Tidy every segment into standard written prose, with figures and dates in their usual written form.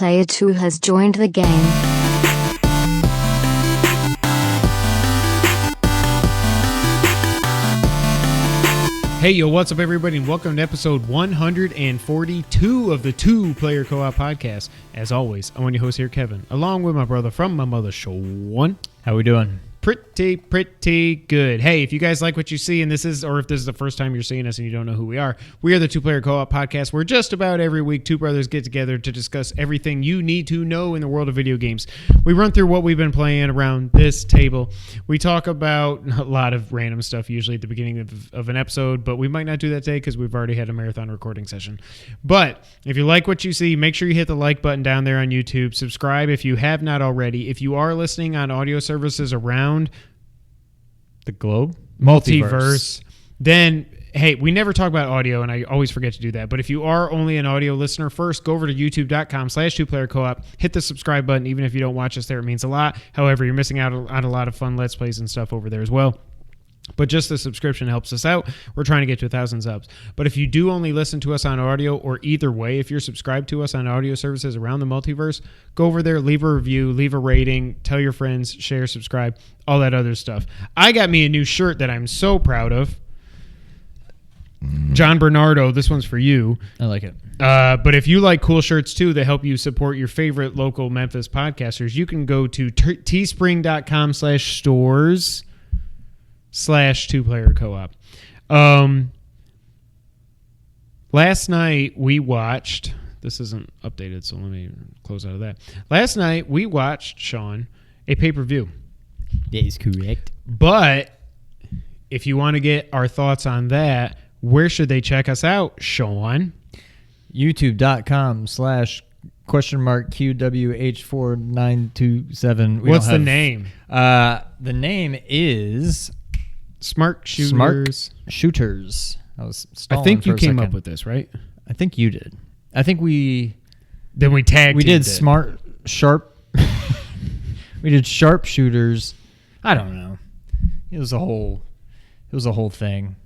Player 2 has joined the game. Hey, yo, what's up, everybody, and welcome to episode 142 of the Two Player Co-op Podcast. As always, I'm one of your hosts here, Kevin, along with my brother from my mother, Sean. How we doing? Pretty good. Hey, if you guys like what you see, and if this is the first time you're seeing us and you don't know who we are the Two Player Co-op Podcast, where just about every week two brothers get together to discuss everything you need to know in the world of video games. We run through what we've been playing around this table. We talk about a lot of random stuff usually at the beginning of an episode, but we might not do that today because we've already had a marathon recording session. But if you like what you see, make sure you hit the like button down there on YouTube. Subscribe if you have not already. If you are listening on audio services around The globe? Multiverse. Then, hey, we never talk about audio, and I always forget to do that. But if you are only an audio listener, first go over to youtube.com/2playercoop. Hit the subscribe button. Even if you don't watch us there, it means a lot. However, you're missing out on a lot of fun Let's Plays and stuff over there as well. But just the subscription helps us out. We're trying to get to 1,000 subs. But if you do only listen to us on audio, or either way, if you're subscribed to us on audio services around the multiverse, go over there, leave a review, leave a rating, tell your friends, share, subscribe, all that other stuff. I got me a new shirt that I'm so proud of. John Bernardo, this one's for you. I like it. But if you like cool shirts too that help you support your favorite local Memphis podcasters, you can go to teespring.com/stores/2playercoop. Last night we watched, this isn't updated, so let me close out of that. Last night we watched, Sean, a pay-per-view. That is correct. But if you want to get our thoughts on that, where should they check us out, Sean? YouTube.com/?QWH4927. What's the name? The name is Smart Shooters. Smart Shooters. I think you came up with this, right? I think you did. I think we did Smart Sharp. We did Sharp Shooters. I don't know. It was a whole thing.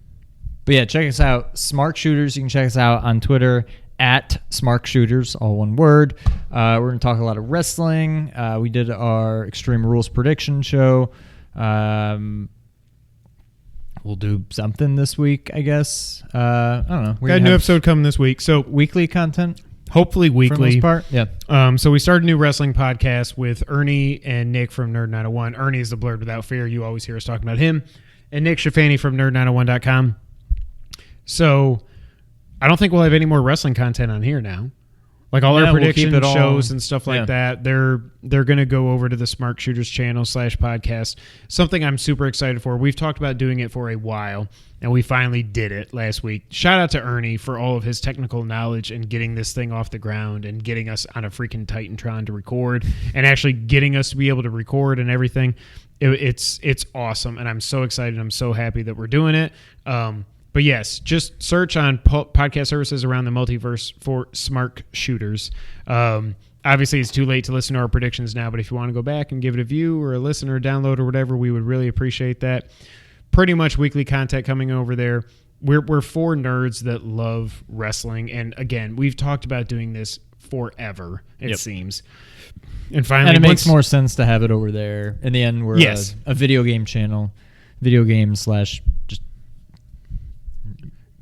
But yeah, check us out. Smart Shooters. You can check us out on Twitter at Smart Shooters, all one word. We're going to talk a lot of wrestling. We did our Extreme Rules prediction show. We'll do something this week, I guess. I don't know. We got a new episode coming this week. So weekly content? Hopefully weekly. For the most part, yeah. So we started a new wrestling podcast with Ernie and Nick from Nerd 901. Ernie is the Blurred Without Fear. You always hear us talking about him. And Nick Schifani from nerd901.com. So I don't think we'll have any more wrestling content on here now. Like all our prediction shows and stuff like that, they're going to go over to the Smart Shooters channel /podcast. Something I'm super excited for. We've talked about doing it for a while, and we finally did it last week. Shout out to Ernie for all of his technical knowledge and getting this thing off the ground and getting us on a freaking Titantron to record and actually getting us to be able to record and everything. It's awesome, and I'm so excited. I'm so happy that we're doing it. But yes, just search on podcast services around the multiverse for Smart Shooters. Obviously, it's too late to listen to our predictions now, but if you want to go back and give it a view or a listen or a download or whatever, we would really appreciate that. Pretty much weekly content coming over there. We're four nerds that love wrestling, and again, we've talked about doing this forever, it seems. And finally, it makes more sense to have it over there. In the end, we're a video game channel, video game / just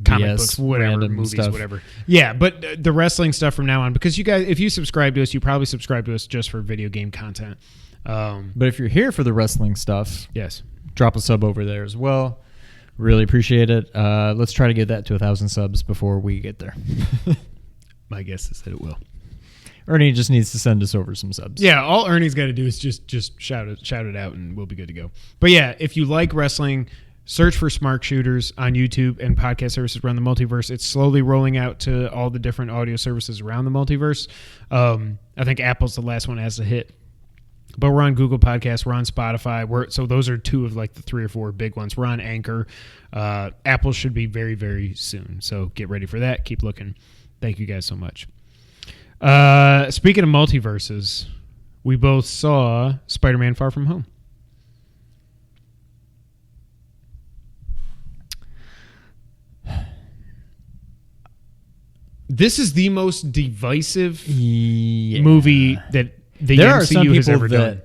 comic books, whatever, movies, stuff. Whatever. Yeah, but the wrestling stuff from now on, because you guys, if you subscribe to us, you probably subscribe to us just for video game content. But if you're here for the wrestling stuff, yes, drop a sub over there as well. Really appreciate it. Let's try to get that to 1,000 subs before we get there. My guess is that it will. Ernie just needs to send us over some subs. Yeah, all Ernie's got to do is just shout it out, and we'll be good to go. But yeah, if you like wrestling, search for Smart Shooters on YouTube and podcast services around the multiverse. It's slowly rolling out to all the different audio services around the multiverse. I think Apple's the last one that has to hit. But we're on Google Podcasts. We're on Spotify. So those are two of like the 3 or 4 big ones. We're on Anchor. Apple should be very, very soon. So get ready for that. Keep looking. Thank you guys so much. Speaking of multiverses, we both saw Spider-Man Far From Home. This is the most divisive Yeah. movie that the There are some MCU has people ever that done.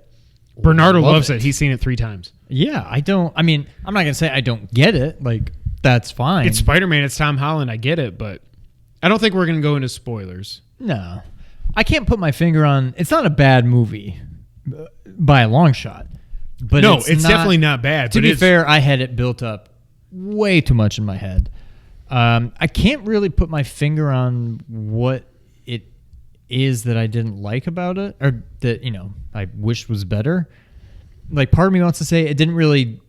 Bernardo love loves it. He's seen it 3 times. Yeah, I'm not going to say I don't get it. Like, that's fine. It's Spider-Man. It's Tom Holland. I get it, but I don't think we're going to go into spoilers. No. I can't put my finger on... It's not a bad movie by a long shot. But no, it's definitely not bad. To be fair, I had it built up way too much in my head. I can't really put my finger on what it is that I didn't like about it, or that I wished was better. Like, part of me wants to say it didn't really,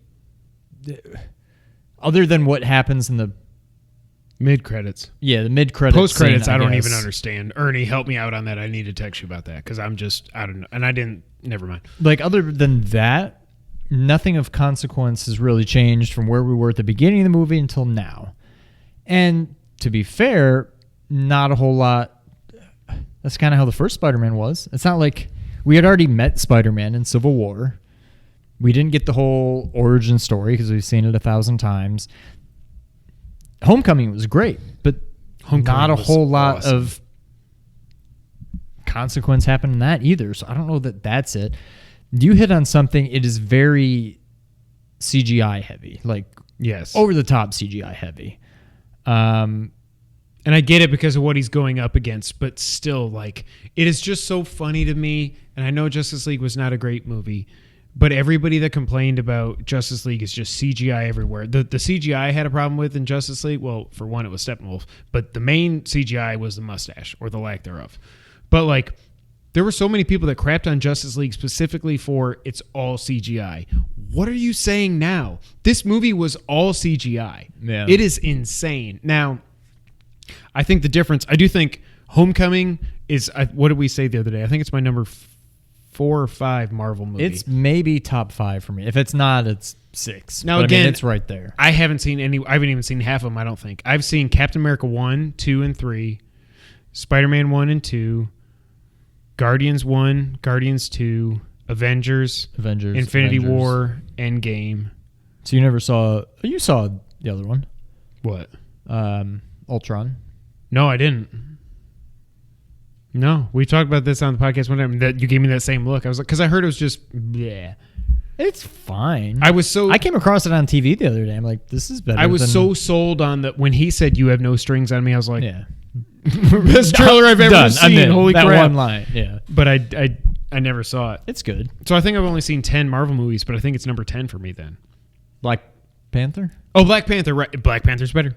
other than what happens in the mid-credits. Yeah, the mid-credits. Post-credits, scene, I don't guess. even understand. Ernie, help me out on that. I need to text you about that because I don't know. And I didn't, never mind. Like, other than that, nothing of consequence has really changed from where we were at the beginning of the movie until now. And to be fair, not a whole lot. That's kind of how the first Spider-Man was. It's not like we had already met Spider-Man in Civil War. We didn't get the whole origin story because we've seen it 1,000 times. Homecoming was great, but not a whole lot of consequence happened in that either. So I don't know that that's it. You hit on something. It is very CGI heavy, like yes, over the top CGI heavy. And I get it because of what he's going up against, but still, like, it is just so funny to me. And I know Justice League was not a great movie, but everybody that complained about Justice League is just CGI everywhere. The CGI I had a problem with in Justice League, well, for one, it was Steppenwolf, but the main CGI was the mustache or the lack thereof. But, like, there were so many people that crapped on Justice League specifically for it's all CGI. What are you saying now? This movie was all CGI. Yeah. It is insane. Now, I think the difference, I do think Homecoming is, what did we say the other day? I think it's my number 4 or 5 Marvel movie. It's maybe top 5 for me. If it's not, it's 6. Now, but again, it's right there. I haven't even seen half of them, I don't think. I've seen Captain America 1, 2, and 3, Spider-Man 1 and 2, Guardians 1, Guardians 2, Avengers, Infinity War, Endgame. So you saw the other one. What? Ultron. No, I didn't. No, we talked about this on the podcast one time. That you gave me that same look. I was like, because I heard it was just, yeah. It's fine. I came across it on TV the other day. I'm like, this is better. I was so sold on that when he said you have no strings on me. I was like, yeah, best trailer I've ever seen. Holy that crap! One line, yeah. But I never saw it. It's good. So I think I've only seen 10 Marvel movies, but I think it's number 10 for me then. Black Panther. Oh, Black Panther. Right, Black Panther's better.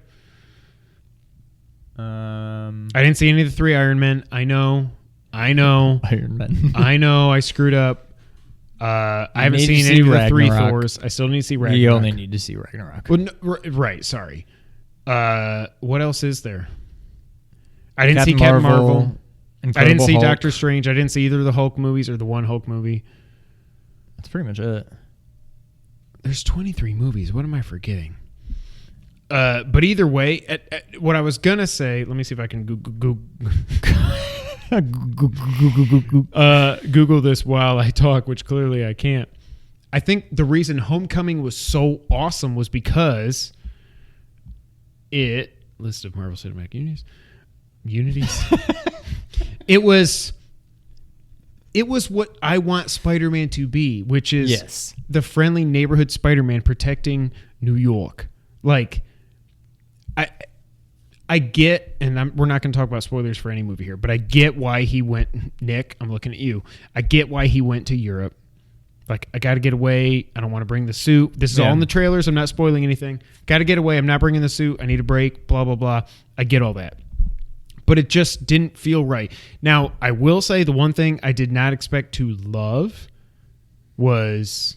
I didn't see any of the 3 Iron Men. I know. Iron Man. I know. I screwed up. I haven't seen any of the 3 Thors. I still need to see Ragnarok. You only need to see Ragnarok. Well, no, right. Sorry. What else is there? I didn't see Captain Marvel. I didn't see Hulk. Doctor Strange. I didn't see either of the Hulk movies or the one Hulk movie. That's pretty much it. There's 23 movies. What am I forgetting? But either way, what I was going to say, let me see if I can Google this while I talk, which clearly I can't. I think the reason Homecoming was so awesome was because list of Marvel Cinematic Unities. It was what I want Spider-Man to be, which is the friendly neighborhood Spider-Man protecting New York. Like, I get, and we're not going to talk about spoilers for any movie here, but I get why he went, Nick, I'm looking at you. I get why he went to Europe. Like, I got to get away. I don't want to bring the suit. This is all in the trailers. I'm not spoiling anything. Got to get away. I'm not bringing the suit. I need a break, blah, blah, blah. I get all that. But it just didn't feel right. Now, I will say the one thing I did not expect to love was...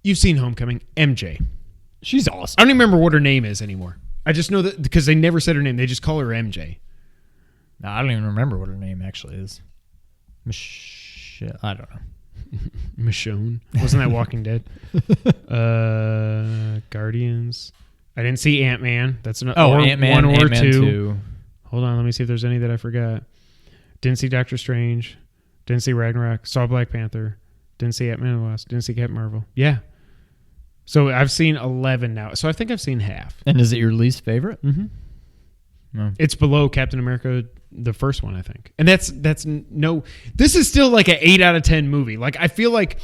You've seen Homecoming. MJ. She's awesome. I don't even remember what her name is anymore. I just know that because they never said her name. They just call her MJ. No, I don't even remember what her name actually is. I don't know. Michonne. Wasn't that Walking Dead? Guardians. I didn't see Ant-Man. That's Ant-Man, 1 or Ant-Man 2. Hold on. Let me see if there's any that I forgot. Didn't see Doctor Strange. Didn't see Ragnarok. Saw Black Panther. Didn't see Ant-Man and the Wasp. Didn't see Captain Marvel. Yeah. So I've seen 11 now. So I think I've seen half. And is it your least favorite? Mm-hmm. No. It's below Captain America, the first one, I think. And that's no. This is still like an 8 out of 10 movie. Like I feel like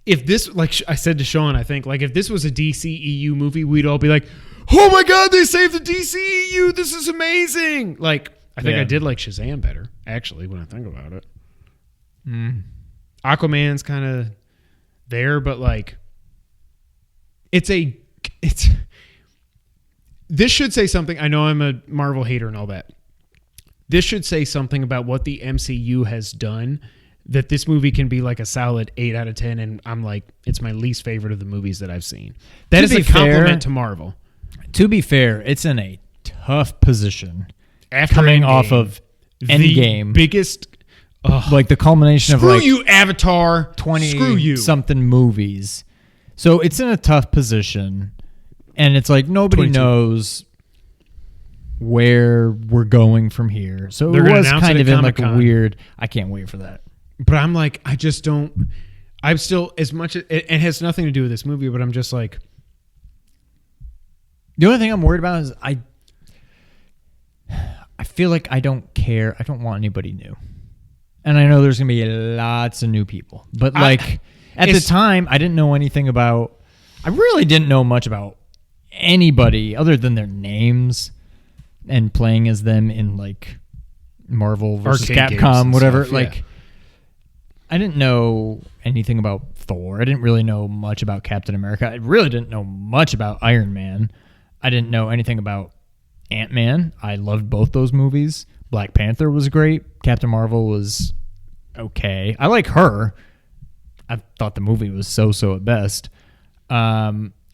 if this, like I said to Sean, I think like if this was a DCEU movie, we'd all be like, "Oh my God, they saved the DCEU! This is amazing!" Like I think I did like Shazam better, actually, when I think about it. Aquaman's kind of there, but like this should say something. I know I'm a Marvel hater and all that. This should say something about what the MCU has done, that this movie can be like a solid 8 out of 10, and I'm like, it's my least favorite of the movies that I've seen. That is a compliment to Marvel. To be fair, it's in a tough position After coming Endgame, off of Endgame. Biggest... like the culmination of like you, Avatar. 20-something movies. So it's in a tough position, and it's like nobody 22. knows where we're going from here. So They're it gonna was announce kind it of at in like a Comic-Con. weird... I can't wait for that. But I'm like, I just don't... I'm still, as much... It has nothing to do with this movie, but I'm just like... The only thing I'm worried about is I feel like I don't care. I don't want anybody new. And I know there's going to be lots of new people. But like at the time, I didn't know anything about... I really didn't know much about anybody other than their names and playing as them in like Marvel versus Arcade games Capcom, and whatever. stuff, yeah. Like I didn't know anything about Thor. I didn't really know much about Captain America. I really didn't know much about Iron Man. I didn't know anything about Ant-Man. I loved both those movies. Black Panther was great. Captain Marvel was okay. I like her. I thought the movie was so at best.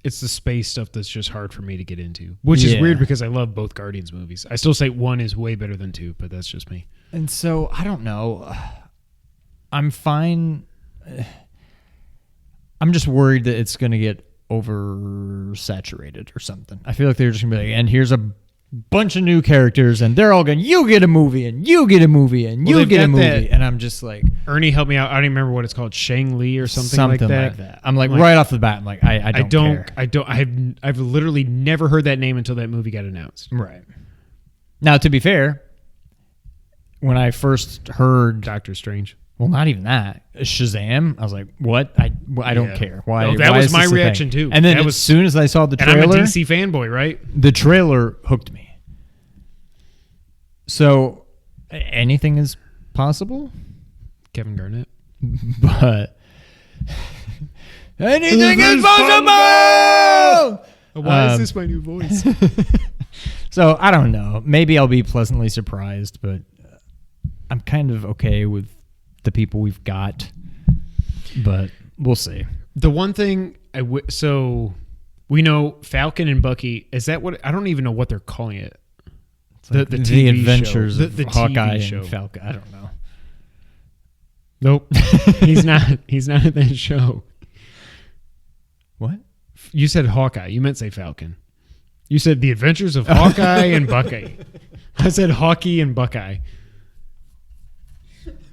It's the space stuff that's just hard for me to get into, which is weird because I love both Guardians movies. I still say one is way better than two, but that's just me. And so I don't know. I'm fine. I'm just worried that it's going to get oversaturated or something. I feel like they're just going to be like, and here's a bunch of new characters, and they're all going, you get a movie, and you get a movie, and you get a movie. And I'm just like... Ernie, help me out. I don't even remember what it's called. Shang-Li or something like that. I'm like right off the bat, I'm like, I don't care. I've literally never heard that name until that movie got announced. Right. Now, to be fair, when I first heard... Doctor Strange. Well, not even that. Shazam. I was like, what? I don't care. Why? No, that why was is my this a reaction thing? too. And then that as soon as I saw the trailer... And I'm a DC fanboy, right? The trailer hooked me. So, anything is possible, Kevin Garnett. but anything is possible. Why is this my new voice? So, I don't know. Maybe I'll be pleasantly surprised, but I'm kind of okay with the people we've got, but we'll see. The one thing so we know Falcon and Bucky. Is that what? I don't even know what they're calling it. Like the TV the adventures show. of the Hawkeye TV show. and Falcon. I don't know. Nope. He's not in that show. What? You said Hawkeye. You meant say Falcon. You said the adventures of Hawkeye and Buckeye. I said Hawkeye and Buckeye.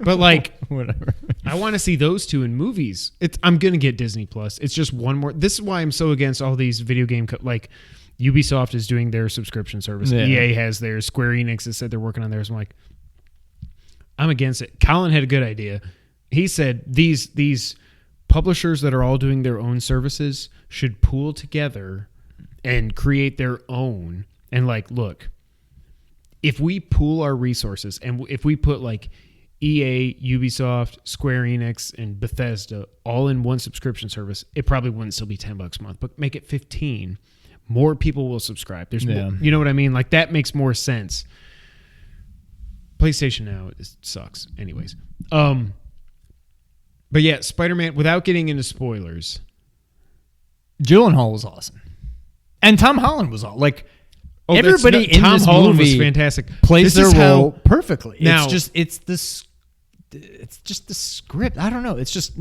But like, whatever. I want to see those two in movies. I'm gonna get Disney Plus. It's just one more. This is why I'm so against all these video game like Ubisoft is doing their subscription service. Yeah. EA has theirs. Square Enix has said they're working on theirs. I'm like, I'm against it. Colin had a good idea. He said these publishers that are all doing their own services should pool together and create their own. And like, look, if we pool our resources and if we put like EA, Ubisoft, Square Enix, and Bethesda all in one subscription service, it probably wouldn't still be $10 a month, but make it 15. More people will subscribe. There's more, you know what I mean? Like that makes more sense. PlayStation Now sucks. Anyways. But yeah, Spider-Man, without getting into spoilers. Gyllenhaal was awesome. And Tom Holland was all like everybody in Tom this Holland movie was fantastic. Plays their role perfectly. Now, it's just the script. I don't know. It's just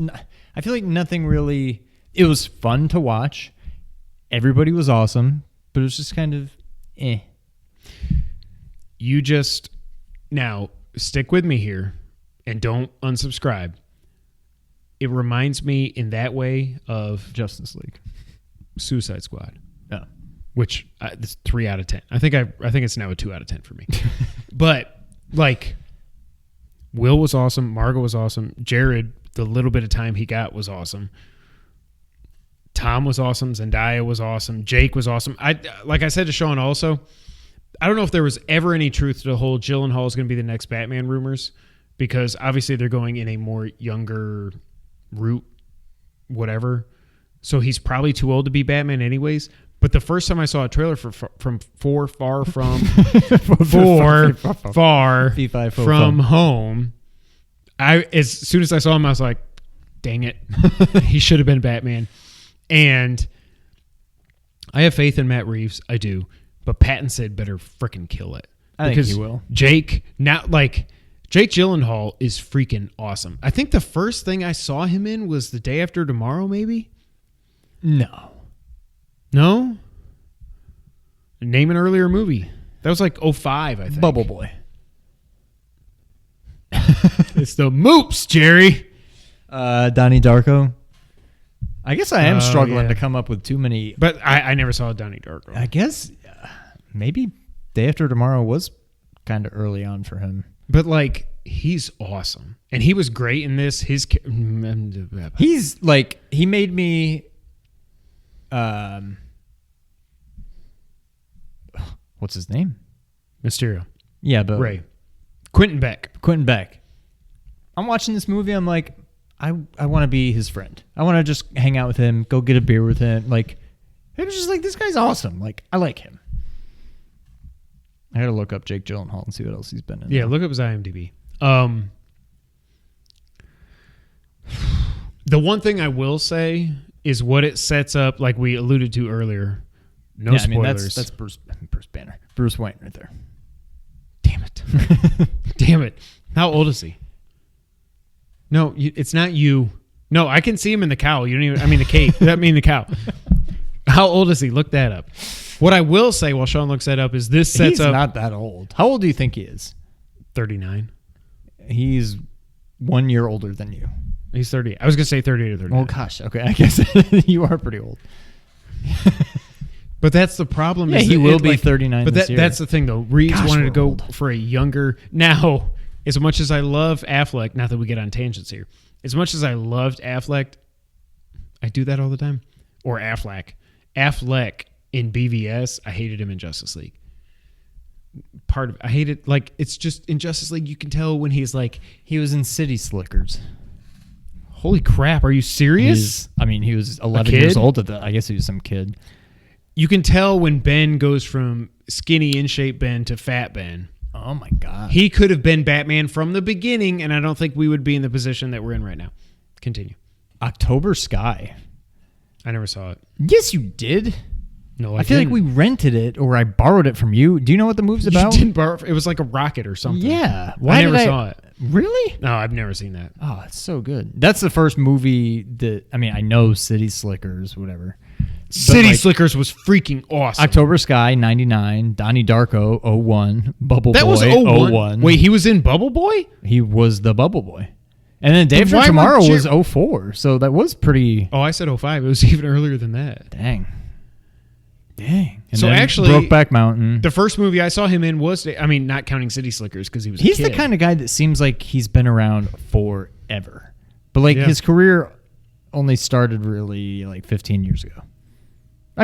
I feel like nothing really. It was fun to watch. Everybody was awesome, but it was just kind of eh. You just now stick with me here and don't unsubscribe. It reminds me in that way of Justice League. Suicide Squad, Oh. which it's 3 out of 10. I think it's now a 2 out of 10 for me. But like, Will was awesome. Margot was awesome. Jared, the little bit of time he got, was awesome. Tom was awesome. Zendaya was awesome. Jake was awesome. Like I said to Sean also, I don't know if there was ever any truth to the whole Gyllenhaal is going to be the next Batman rumors, because obviously they're going in a more younger route, whatever. So he's probably too old to be Batman anyways. But the first time I saw a trailer from Far From Home, as soon as I saw him, I was like, dang it. He should have been Batman. And I have faith in Matt Reeves. I do. But Pattinson better freaking kill it. I think he will. Jake Gyllenhaal is freaking awesome. I think the first thing I saw him in was The Day After Tomorrow, maybe? No? Name an earlier movie. That was like 2005, I think. Bubble Boy. It's the Moops, Jerry. Donnie Darko. I guess I am struggling to come up with too many. But I never saw Donnie Darko. I guess maybe Day After Tomorrow was kind of early on for him. But like, he's awesome. And he was great in this. He's like, he made me... what's his name? Mysterio. Yeah, but Ray. Quentin Beck. I'm watching this movie. I'm like, I want to be his friend. I want to just hang out with him, go get a beer with him. Like, it was just like, this guy's awesome. Like, I like him. I got to look up Jake Gyllenhaal and see what else he's been in. Yeah, look up his IMDb. The one thing I will say is what it sets up, like we alluded to earlier. No spoilers. I mean, that's Bruce Banner. Bruce Wayne right there. Damn it. Damn it. How old is he? No, it's not you. No, I can see him in the cowl. You don't even. I mean the cape. I mean the cowl. How old is he? Look that up. What I will say while Sean looks that up is this sets up. He's not that old. How old do you think he is? 39. He's 1 year older than you. He's 30. I was going to say 38 or 39. Oh, gosh. Okay. I guess you are pretty old. But that's the problem. Yeah, he will be 39 But this year. That's the thing, though. Reeves wanted to go old. for a younger. Now, as much as I love Affleck, not that we get on tangents here, as much as I loved Affleck, I do that all the time. Or Affleck in BVS, I hated him in Justice League. I hated, like, it's just in Justice League, you can tell when he's like, he was in City Slickers. Holy crap, are you serious? He was 11 years old at that. I guess he was some kid. You can tell when Ben goes from skinny, in-shape Ben to fat Ben. Oh, my God. He could have been Batman from the beginning, and I don't think we would be in the position that we're in right now. Continue. October Sky. I never saw it. Yes, you did. No, I feel like we rented it or I borrowed it from you. Do you know what the movie's about? You didn't borrow it. It was like a rocket or something. Yeah. I never saw it. Really? No, I've never seen that. Oh, it's so good. That's the first movie that, I know City Slickers, whatever. City Slickers was freaking awesome. October Sky, 99. Donnie Darko, 01. Bubble Boy, that was 01. Wait, he was in Bubble Boy? He was the Bubble Boy. And then Day After Tomorrow was 04. So that was pretty... Oh, I said 05. It was even earlier than that. Dang. And so actually, Brokeback Mountain. The first movie I saw him in was, not counting City Slickers because he was a kid. He's the kind of guy that seems like he's been around forever. But his career only started really like 15 years ago.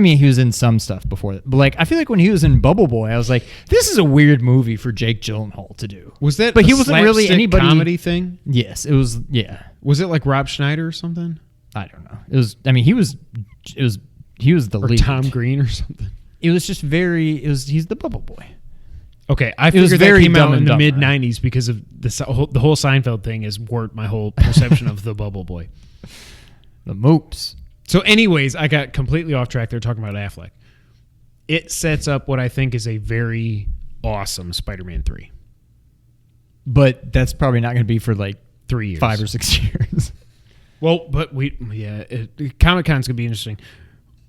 He was in some stuff before that. But I feel like when he was in Bubble Boy, I was like, this is a weird movie for Jake Gyllenhaal to do. Was that but he wasn't really anybody comedy thing? Yes, it was, yeah. Was it like Rob Schneider or something? I don't know. It was, he was the lead. Or Tom Green or something. It was just he's the Bubble Boy. Okay, I figured that came out in the mid-90s because of the whole Seinfeld thing has warped my whole perception of the Bubble Boy. The Moops. So anyways, I got completely off track there talking about Affleck. It sets up what I think is a very awesome Spider-Man 3. But that's probably not going to be for 3 years. 5 or 6 years. Well, but Comic-Con's going to be interesting.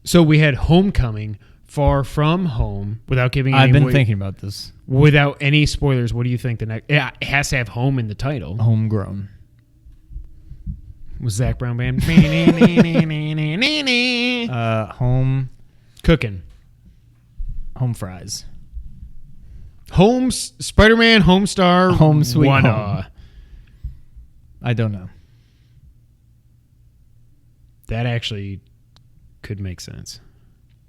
So we had Homecoming, Far From Home, without giving any... I've been thinking about this. Without any spoilers, what do you think the next... Yeah, it has to have home in the title. Homegrown. Was Zach Brown Band. Home Cooking. fries. Spider-Man Homestar Home Sweet One. Home. I don't know. That actually could make sense.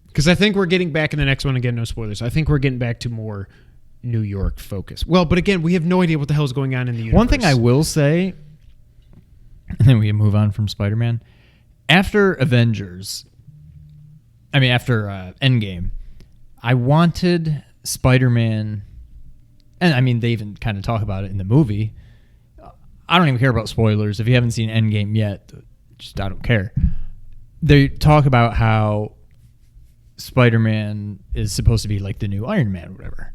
Because I think we're getting back in the next one, again, no spoilers. I think we're getting back to more New York focus. Well, but again, we have no idea what the hell is going on in the universe. One thing I will say, and then we can move on from Spider-Man. After Endgame, I wanted Spider-Man, and I mean, they even kind of talk about it in the movie. I don't even care about spoilers. If you haven't seen Endgame yet, I don't care. They talk about how Spider-Man is supposed to be like the new Iron Man or whatever.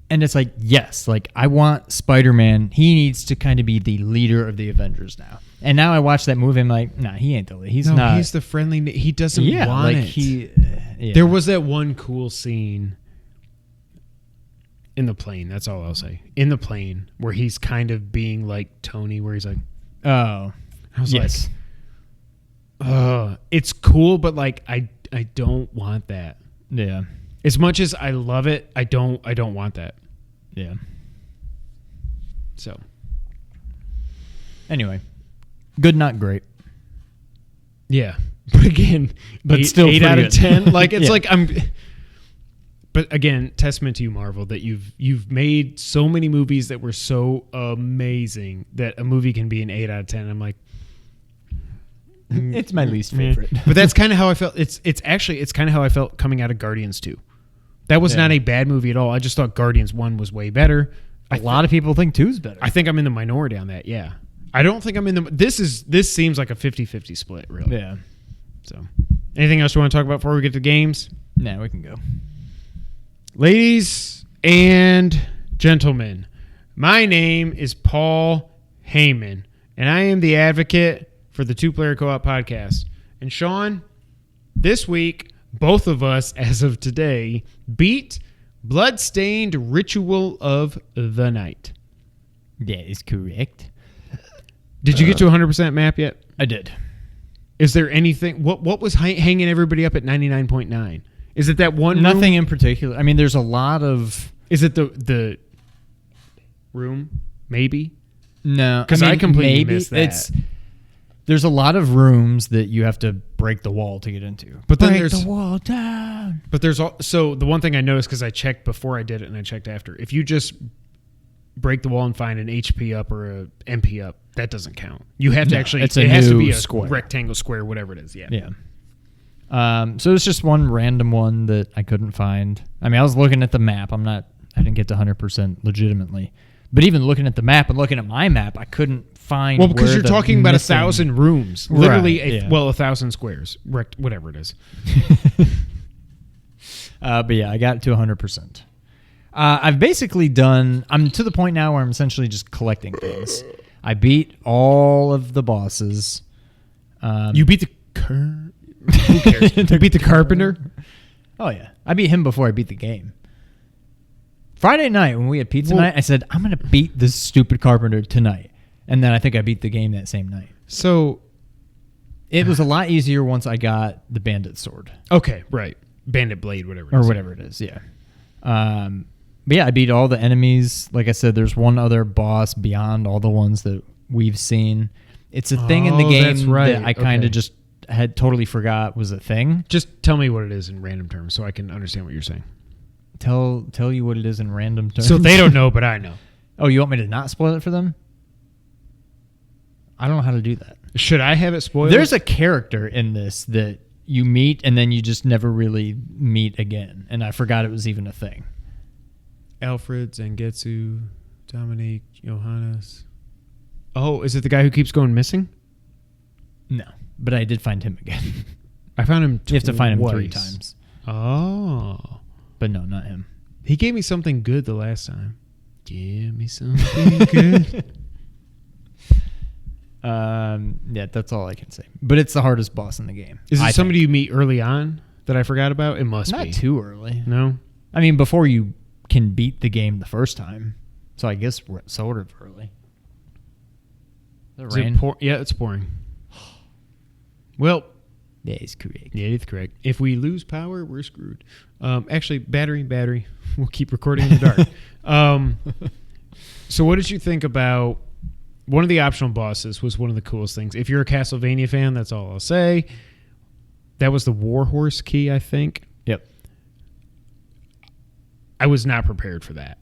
And it's like, yes, like I want Spider-Man. He needs to kind of be the leader of the Avengers now. And now I watch that movie, I'm like, nah, he ain't the leader. He's not. He's the friendly. He doesn't want it. Yeah. There was that one cool scene in the plane. That's all I'll say. In the plane where he's kind of being like Tony, where he's like, oh, I was like, it's cool, but like I don't want that. Yeah. As much as I love it, I don't want that. Yeah. So. Anyway, good, not great. Yeah. But again, still 8 out of good. 10. Like it's Yeah. like But again, testament to you, Marvel, that you've made so many movies that were so amazing that a movie can be an 8 out of 10. I'm like, It's my least favorite. But that's kind of how I felt. It's kind of how I felt coming out of Guardians 2. That was not a bad movie at all. I just thought Guardians 1 was way better. A lot of people think 2's better. I think I'm in the minority on that. Yeah. I don't think I'm in the. This seems like a 50-50 split, really. Yeah. So, anything else you want to talk about before we get to games? Nah, we can go. Ladies and gentlemen, my name is Paul Heyman, and I am the advocate for the Two Player Co-op podcast. And Sean, this week, both of us, as of today, beat Bloodstained Ritual of the Night. That is correct. Did you get to 100% map yet? I did. Is there anything? What was hanging everybody up at 99.9? Is it that one Nothing room? in particular. I mean, there's a lot of... Is it the room? Maybe? No. Because I completely missed that. There's a lot of rooms that you have to break the wall to get into. But then break there's the wall down. But there's so the one thing I noticed, because I checked before I did it and I checked after, if you just break the wall and find an HP up or a MP up, that doesn't count. You have to actually. It has to be a square. rectangle, square, whatever it is. Yeah. Yeah. So it's just one random one that I couldn't find. I mean, I was looking at the map. I didn't get to 100% legitimately. But even looking at the map and looking at my map, I couldn't find. Well, because where you're the talking about missing- 1,000 rooms, literally. Right, yeah. 1,000 squares, whatever it is. But yeah, I got to 100%. I've basically done. I'm to the point now where I'm essentially just collecting things. I beat all of the bosses. You beat the. Who cares? You beat the carpenter. Oh yeah, I beat him before I beat the game. Friday night when we had pizza night, I said I'm gonna beat this stupid carpenter tonight, and then I think I beat the game that same night. So it was a lot easier once I got the bandit sword. Okay, right, bandit blade, whatever it is. Or whatever it is. Yeah. But yeah, I beat all the enemies. Like I said, there's one other boss beyond all the ones that we've seen. It's a thing in the game that I kind of just had totally forgot was a thing. Just tell me what it is in random terms so I can understand what you're saying. Tell you what it is in random terms. So they don't know, but I know. Oh, you want me to not spoil it for them? I don't know how to do that. Should I have it spoiled? There's a character in this that you meet and then you just never really meet again. And I forgot it was even a thing. Alfred, Zangetsu, Dominique, Johannes. Oh, is it the guy who keeps going missing? No, but I did find him again. I found him twice. You have to find him 3 times. Oh. But no, not him. He gave me something good the last time. Give me something good. Yeah, that's all I can say. But it's the hardest boss in the game. Is it somebody you meet early on that I forgot about? It must be. Not too early. No? I mean, before you can beat the game the first time. So I guess we're sort of early. Is it yeah, it's pouring. Well, That is correct. Yeah, it's correct. If we lose power, we're screwed. Actually, battery. We'll keep recording in the dark. So what did you think about one of the optional bosses was one of the coolest things. If you're a Castlevania fan, that's all I'll say. That was the Warhorse key, I think. Yep. I was not prepared for that.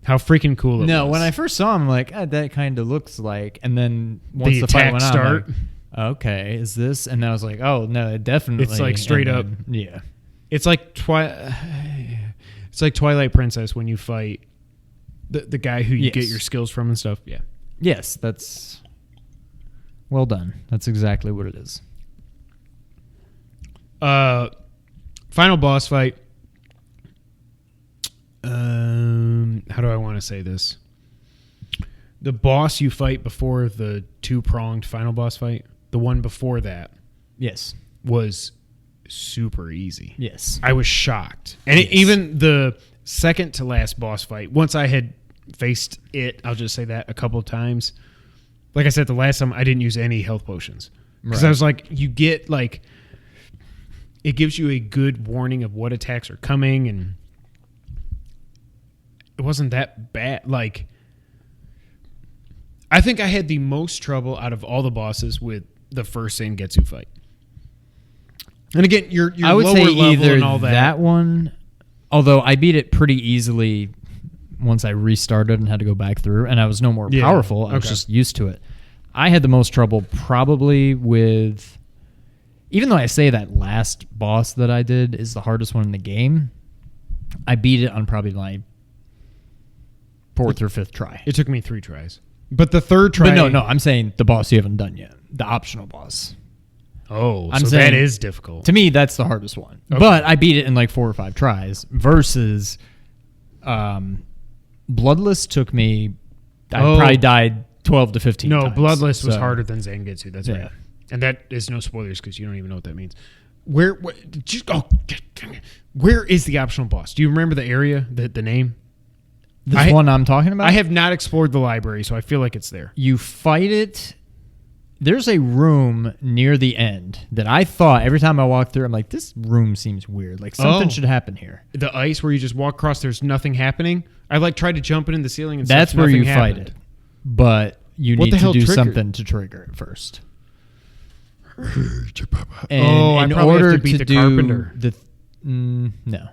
How freaking cool it was. No, when I first saw him, I'm like, that kind of looks like. And then once the fight went on, I'm like, okay, is this? And I was like, oh, no, it definitely. It's like straight up. Yeah. It's like Twilight Princess when you fight the guy who you get your skills from and stuff. Yeah. Yes, that's well done. That's exactly what it is. Final boss fight. How do I want to say this? The boss you fight before the two-pronged final boss fight, the one before that, yes, was super easy. Yes. I was shocked. And even the second to last boss fight, once I had faced it, I'll just say that a couple of times. Like I said, the last time I didn't use any health potions. Because I was like, you get like, it gives you a good warning of what attacks are coming, and it wasn't that bad. Like, I think I had the most trouble out of all the bosses with the first Zangetsu fight. And again, you're I would lower say level either and all that one, although I beat it pretty easily once I restarted and had to go back through, and I was no more powerful. I was just used to it. I had the most trouble probably with, even though I say that last boss that I did is the hardest one in the game, I beat it on probably my 4th or 5th try. It took me 3 tries. But the third try... But no, I'm saying the boss you haven't done yet. The optional boss. Oh, I'm so saying, that is difficult. To me, that's the hardest one. Okay. But I beat it in like 4 or 5 tries versus Bloodless took me... I probably died 12 to 15 times. No, Bloodless was harder than Zangetsu. That's right. And that is no spoilers because you don't even know what that means. Where is the optional boss? Do you remember the area, the name? This one I'm talking about? I have not explored the library, so I feel like it's there. You fight it. There's a room near the end that I thought every time I walked through, I'm like, this room seems weird. Like something should happen here. The ice where you just walk across, there's nothing happening. I like tried to jump it in the ceiling and that's where you fight it. But you need to do triggered? something to trigger it first. And in order have to beat the carpenter. No.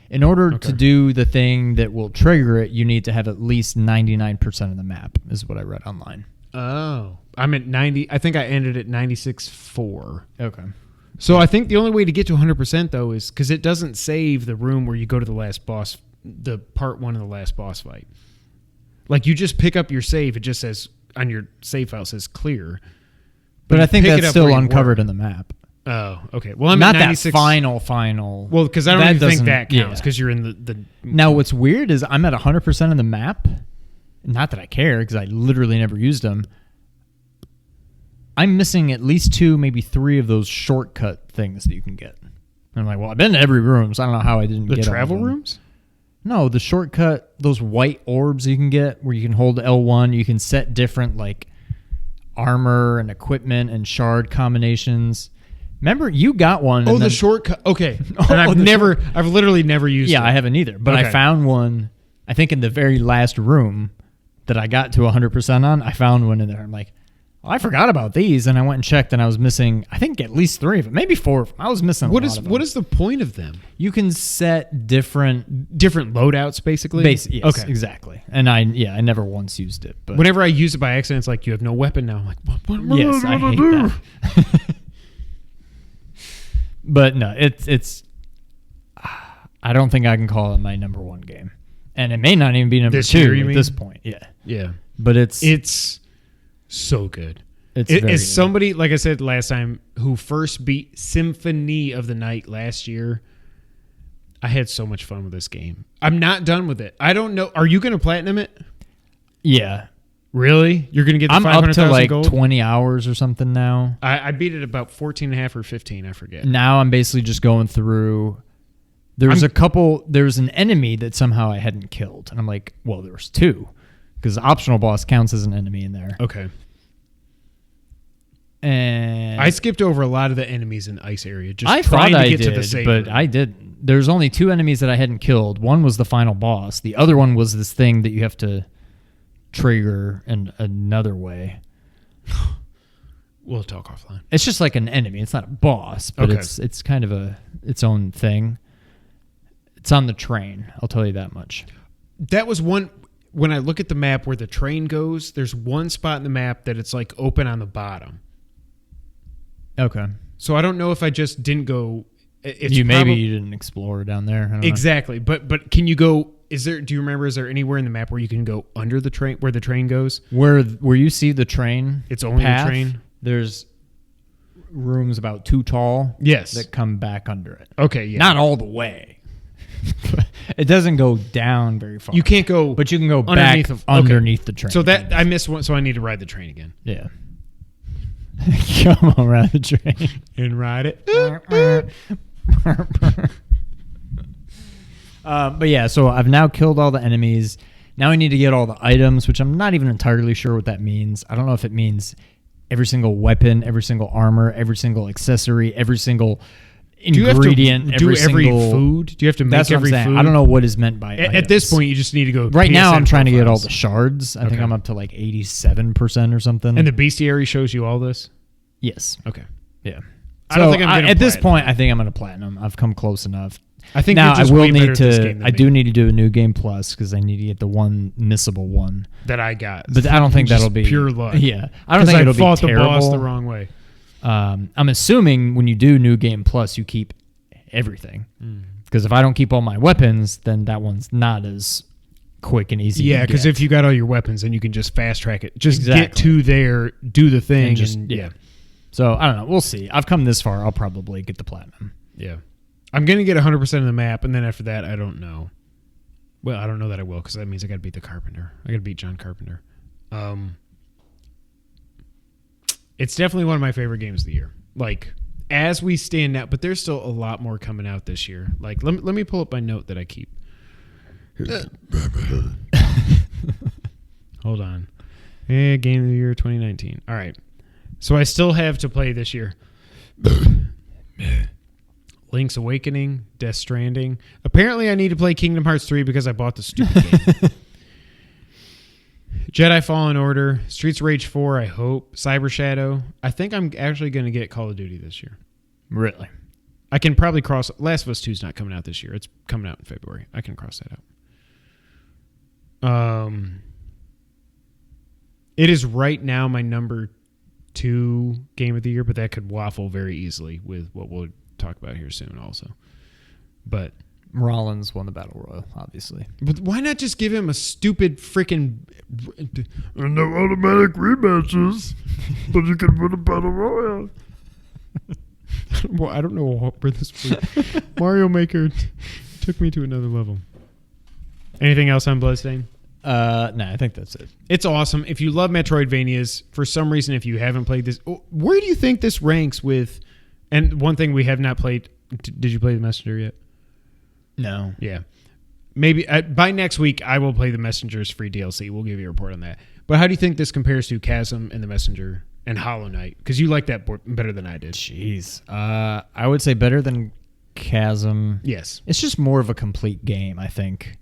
In order to do the thing that will trigger it, you need to have at least 99% of the map, is what I read online. Oh. I'm at 90. I think I ended at 96.4. Okay. So I think the only way to get to 100%, though, is because it doesn't save the room where you go to the last boss, the part 1 of the last boss fight. Like, you just pick up your save. It just says, on your save file, it says clear. But I think that's still uncovered in the map. Oh, okay. Well, I'm not at 96. That final. Well, because I don't even think that counts because you're in the. Now, what's weird is I'm at 100% of the map. Not that I care because I literally never used them. I'm missing at least 2, maybe 3 of those shortcut things that you can get. And I'm like, well, I've been to every room, so I don't know how I didn't get the travel rooms. No, the shortcut, those white orbs you can get where you can hold L1. You can set different like armor and equipment and shard combinations. Remember, you got one. Oh, the shortcut. Okay. And I've literally never used it. Yeah, I haven't either. But I found one, I think in the very last room that I got to 100% on, I found one in there. I'm like, oh, I forgot about these. And I went and checked and I was missing, I think at least 3 of them, maybe 4 of them. I was missing a lot of them. What is the point of them? You can set different loadouts, basically? Yes, okay. Exactly. And I never once used it. But whenever I use it by accident, it's like, you have no weapon now. I'm like, what? Yes, I hate that. But no, it's. I don't think I can call it my number 1 game, and it may not even be number 2 at this point. Yeah. But it's so good. It's somebody, like I said last time, who first beat Symphony of the Night last year. I had so much fun with this game. I'm not done with it. I don't know. Are you going to platinum it? Yeah. Really? You're going to get the I'm up to like gold? 20 hours or something now. I beat it about 14 and a half or 15. I forget. Now I'm basically just going through. There's an enemy that somehow I hadn't killed. And I'm like, well, there was 2. Because the optional boss counts as an enemy in there. Okay. And I skipped over a lot of the enemies in the ice area. Just I trying thought to I get did, to the safe but room. I didn't. There's only 2 enemies that I hadn't killed. One was the final boss. The other one was this thing that you have to trigger in another way. We'll talk offline. It's just like an enemy. It's not a boss, but Okay. it's kind of its own thing. It's on the train. I'll tell you that much. That was one. When I look at the map where the train goes, there's one spot in the map that it's like open on the bottom. Okay. So I don't know if I just didn't go. Maybe you didn't explore down there. I don't know. Exactly, but can you go? Is there? Do you remember? Is there anywhere in the map where you can go under the train, where the train goes? Where you see the train? It's only path, the train. There's rooms about 2 tall. Yes. That come back under it. Okay. Yeah. Not all the way. It doesn't go down very far. You can't go, but you can go underneath back underneath the train. So that I missed one. So I need to ride the train again. Yeah. Come on, ride the train and ride it. But yeah, so I've now killed all the enemies. Now I need to get all the items, which I'm not even entirely sure what that means. I don't know if it means every single weapon, every single armor, every single accessory, every single ingredient, every single food. Do you have to make that's what every I'm saying. food? I don't know what is meant by at this point. You just need to go. Right now, PSN I'm trying to get all profiles. the shards. I think I'm up to like 87% or something. And the bestiary shows you all this. Yes. Okay. Yeah. I don't think I'm gonna at this platinum. point, I think I'm going to platinum. I've come close enough. I think now you're just I will way better need at this game to. than I me. do need to do a new game plus because I need to get the one missable one. that I got. But I don't think Just that'll be pure luck. Yeah, I don't think it'll be fought the terrible. boss the wrong way. I'm assuming when you do new game plus, you keep everything. Because if I don't keep all my weapons, then that one's not as quick and easy. Yeah, because because if you got all your weapons, then you can just fast track it. Just get Exactly. to there, do the thing, And just- and yeah. So I don't know. We'll see. I've come this far. I'll probably get the platinum. yeah. I'm gonna get 100% of the map, and then after that, I don't know. Well, I don't know that I will, because that means I got to beat the Carpenter. I got to beat John Carpenter. It's definitely one of my favorite games of the year. Like, as we stand now, but there's still a lot more coming out this year. Like, let me pull up my note that I keep. Hold on. Game of the year 2019. All right. So I still have to play this year. Link's Awakening, Death Stranding. Apparently I need to play Kingdom Hearts 3 because I bought the stupid game. Jedi Fallen Order, Streets of Rage 4, I hope. Cyber Shadow. I think I'm actually going to get Call of Duty this year. Really? I can probably cross... Last of Us 2 is not coming out this year. It's coming out in February. I can cross that out. It is right now my number 2 game of the year, but that could waffle very easily with what we'll talk about here soon also. But Rollins won the Battle Royal, obviously. But why not just give him a stupid freaking... No automatic rematches, but you can win a Battle Royale. Well, I don't know where this was. Mario Maker took me to another level. Anything else on Bloodstained? No, I think that's it. It's awesome. If you love Metroidvanias, for some reason, if you haven't played this... Where do you think this ranks with... And one thing we have not played... Did you play The Messenger yet? No. Yeah. Maybe by next week, I will play The Messenger's free DLC. We'll give you a report on that. But how do you think this compares to Chasm and The Messenger and Hollow Knight? Because you like that better than I did. Jeez. I would say better than Chasm. Yes. It's just more of a complete game, I think.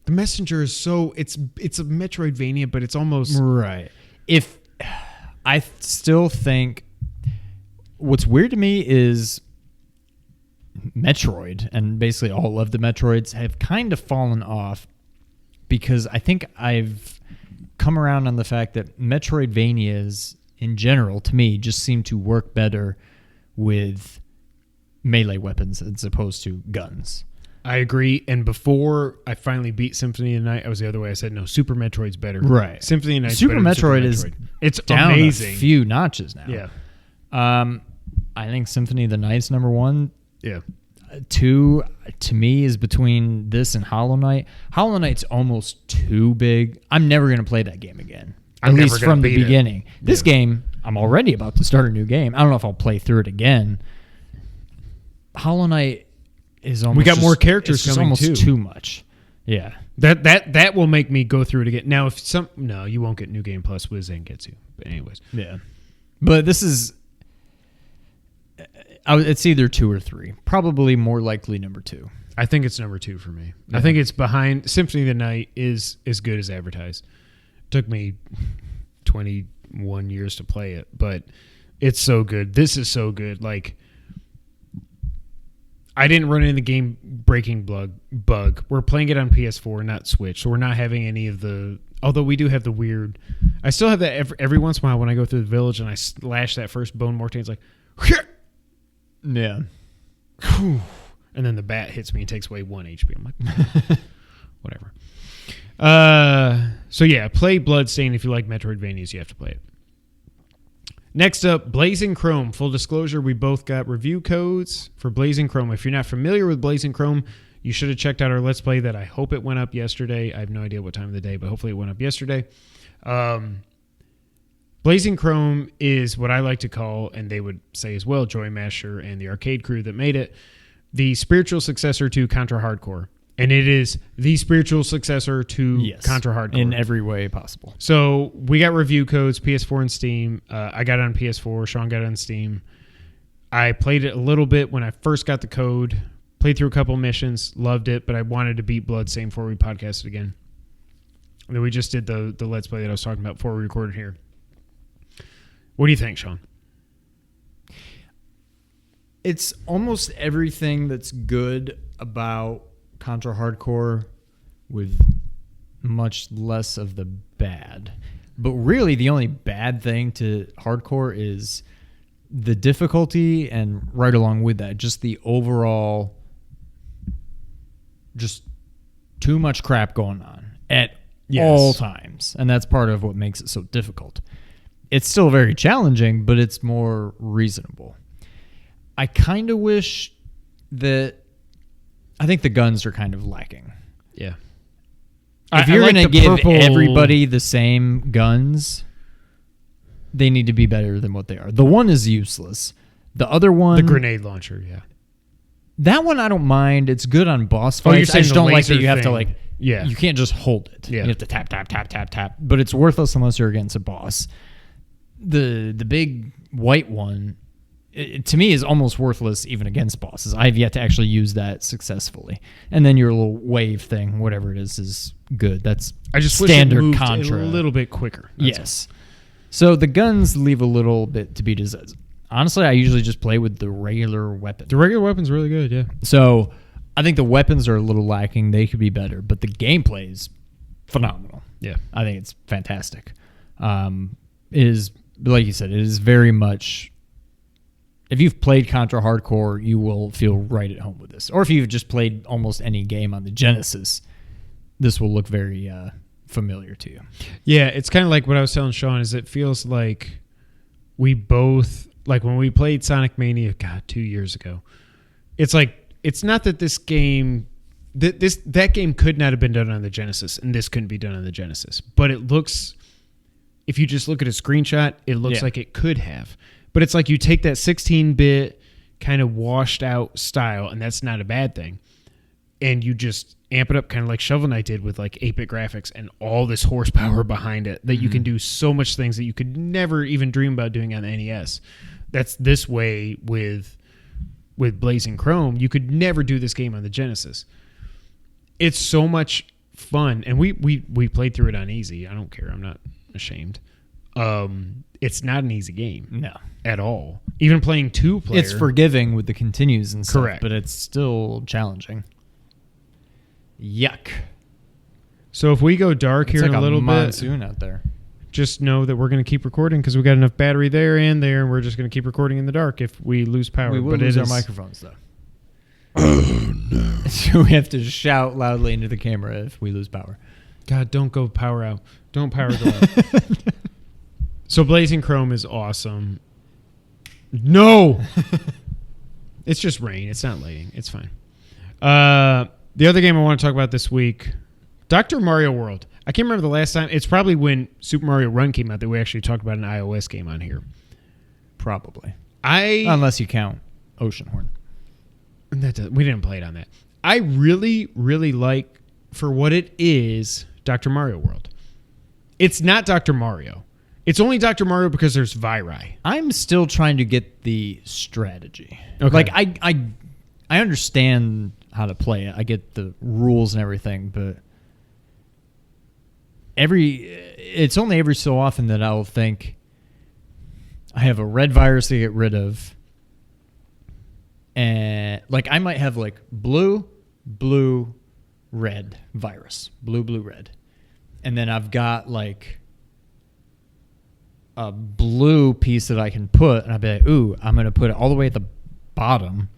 The Messenger is so... It's a Metroidvania, but it's almost... Right. If I still think... What's weird to me is... Metroid and basically all of the Metroids have kind of fallen off because I think I've come around on the fact that Metroidvanias in general to me just seem to work better with melee weapons as opposed to guns. I agree. And before I finally beat Symphony of the Night, I was the other way. I said, no, Super Metroid's better. Right. Symphony of the Night's Super better than Metroid Super is Metroid. It's down amazing. a few notches now. Yeah. I think Symphony of the Night's number 1. Yeah. 2 to me is between this and Hollow Knight. Hollow Knight's almost too big. I'm never going to play that game again. I'm At never least gonna from the beat it. beginning. This game, I'm already about to start a new game. I don't know if I'll play through it again. Hollow Knight is almost We got more just- characters it's just coming, almost too. too much. Yeah. That will make me go through it again. Now, if no, you won't get New Game Plus with Zangetsu. But anyways. Yeah. But this is... it's either 2 or 3. Probably more likely number 2. I think it's number 2 for me. Yeah. I think it's behind... Symphony of the Night is as good as advertised. Took me 21 years to play it, but it's so good. This is so good. Like, I didn't run into the game-breaking bug. We're playing it on PS4, not Switch, so we're not having any of the... Although we do have the weird... I still have that every once in a while when I go through the village and I slash that first bone mortain. It's like... Yeah. And then the bat hits me and takes away 1 HP. I'm like, whatever. So yeah, play Bloodstained if you like Metroidvanias. You have to play it. Next up, Blazing Chrome. Full disclosure, we both got review codes for Blazing Chrome. If you're not familiar with Blazing Chrome, you should have checked out our Let's Play that I hope it went up yesterday. I have no idea what time of the day, but hopefully it went up yesterday. Blazing Chrome is what I like to call, and they would say as well, Joy Masher and the arcade crew that made it, the spiritual successor to Contra Hardcore. And it is the spiritual successor to Contra Hardcore. In every way possible. So we got review codes, PS4 and Steam. I got it on PS4. Sean got it on Steam. I played it a little bit when I first got the code. Played through a couple missions. Loved it, but I wanted to beat Bloodstained before we podcasted again. And then we just did the Let's Play that I was talking about before we recorded here. What do you think, Sean? It's almost everything that's good about Contra Hardcore with much less of the bad. But really the only bad thing to Hardcore is the difficulty, and right along with that, just the overall, just too much crap going on at all times. And that's part of what makes it so difficult. It's still very challenging, but it's more reasonable. I kind of wish that... I think the guns are kind of lacking. Yeah. If you're going to give everybody the same guns, they need to be better than what they are. The one is useless. The other one... The grenade launcher, yeah. That one I don't mind. It's good on boss fights. I just don't like that you have to like... Yeah. You can't just hold it. Yeah. You have to tap, tap, tap, tap, tap. But it's worthless unless you're against a boss. The big white one... to me is almost worthless even against bosses. I've yet to actually use that successfully. And then your little wave thing, whatever it is good. That's I just standard wish it moved Contra. a little bit quicker. Yes. So the guns leave a little bit to be desired. Honestly, I usually just play with the regular weapon. The regular weapon's really good, yeah. So I think the weapons are a little lacking. They could be better, but the gameplay is phenomenal. Yeah. I think it's fantastic. It is, like you said, it is very much... If you've played Contra Hardcore, you will feel right at home with this. Or if you've just played almost any game on the Genesis, this will look very familiar to you. Yeah, it's kind of like what I was telling Sean, is it feels like we both, like when we played Sonic Mania, 2 years ago, it's like, it's not that this game, that game could not have been done on the Genesis, and this couldn't be done on the Genesis. But it looks, if you just look at a screenshot, it looks like it could have. But it's like you take that 16-bit kind of washed out style, and that's not a bad thing, and you just amp it up kind of like Shovel Knight did with like 8-bit graphics and all this horsepower behind it that you can do so much things that you could never even dream about doing on the NES. That's this way with Blazing Chrome. You could never do this game on the Genesis. It's so much fun, and we played through it on easy. I don't care. I'm not ashamed. It's not an easy game. No. At all. Even playing 2-player. It's forgiving with the continues and stuff, correct, but it's still challenging. Yuck. So if we go dark here like in a little monsoon out there. Just know that we're going to keep recording because we got enough battery there and there, and we're just going to keep recording in the dark if we lose power. We will lose our microphones, though. Oh, no. So we have to shout loudly into the camera if we lose power. God, don't go power out. Don't power go out. So Blazing Chrome is awesome. No! It's just rain. It's not lighting. It's fine. The other game I want to talk about this week, Dr. Mario World. I can't remember the last time. It's probably when Super Mario Run came out that we actually talked about an iOS game on here. Probably. Unless you count Oceanhorn. We didn't play it on that. I really, really like, for what it is, Dr. Mario World. It's not Dr. Mario. It's only Dr. Mario because there's Viri. I'm still trying to get the strategy. Okay. Like I understand how to play it. I get the rules and everything, but it's only every so often that I'll think I have a red virus to get rid of. And like I might have like blue, red virus. Blue, red. And then I've got like a blue piece that I can put, and I'll be like, ooh, I'm going to put it all the way at the bottom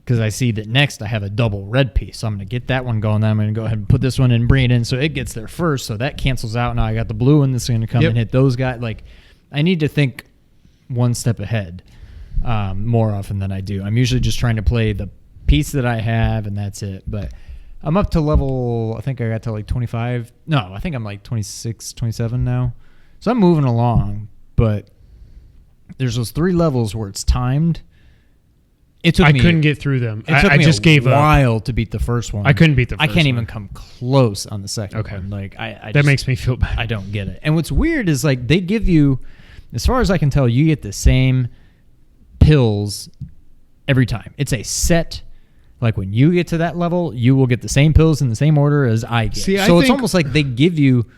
because I see that next I have a double red piece. So I'm going to get that one going. Then I'm going to go ahead and put this one in and bring it in so it gets there first. So that cancels out. Now I got the blue one that's going to come and hit those guys. Like I need to think one step ahead more often than I do. I'm usually just trying to play the piece that I have, and that's it. But I'm up to level, I think I got to like 25. No, I think I'm like 26, 27 now. So I'm moving along, but there's those 3 levels where it's timed. I couldn't get through them. I just gave up. A while to beat the first one. I couldn't beat the first one. I can't even come close on the second one. Like that makes me feel bad. I don't get it. And what's weird is like they give you, as far as I can tell, you get the same pills every time. It's a set. Like when you get to that level, you will get the same pills in the same order as I get. So it's almost like they give you,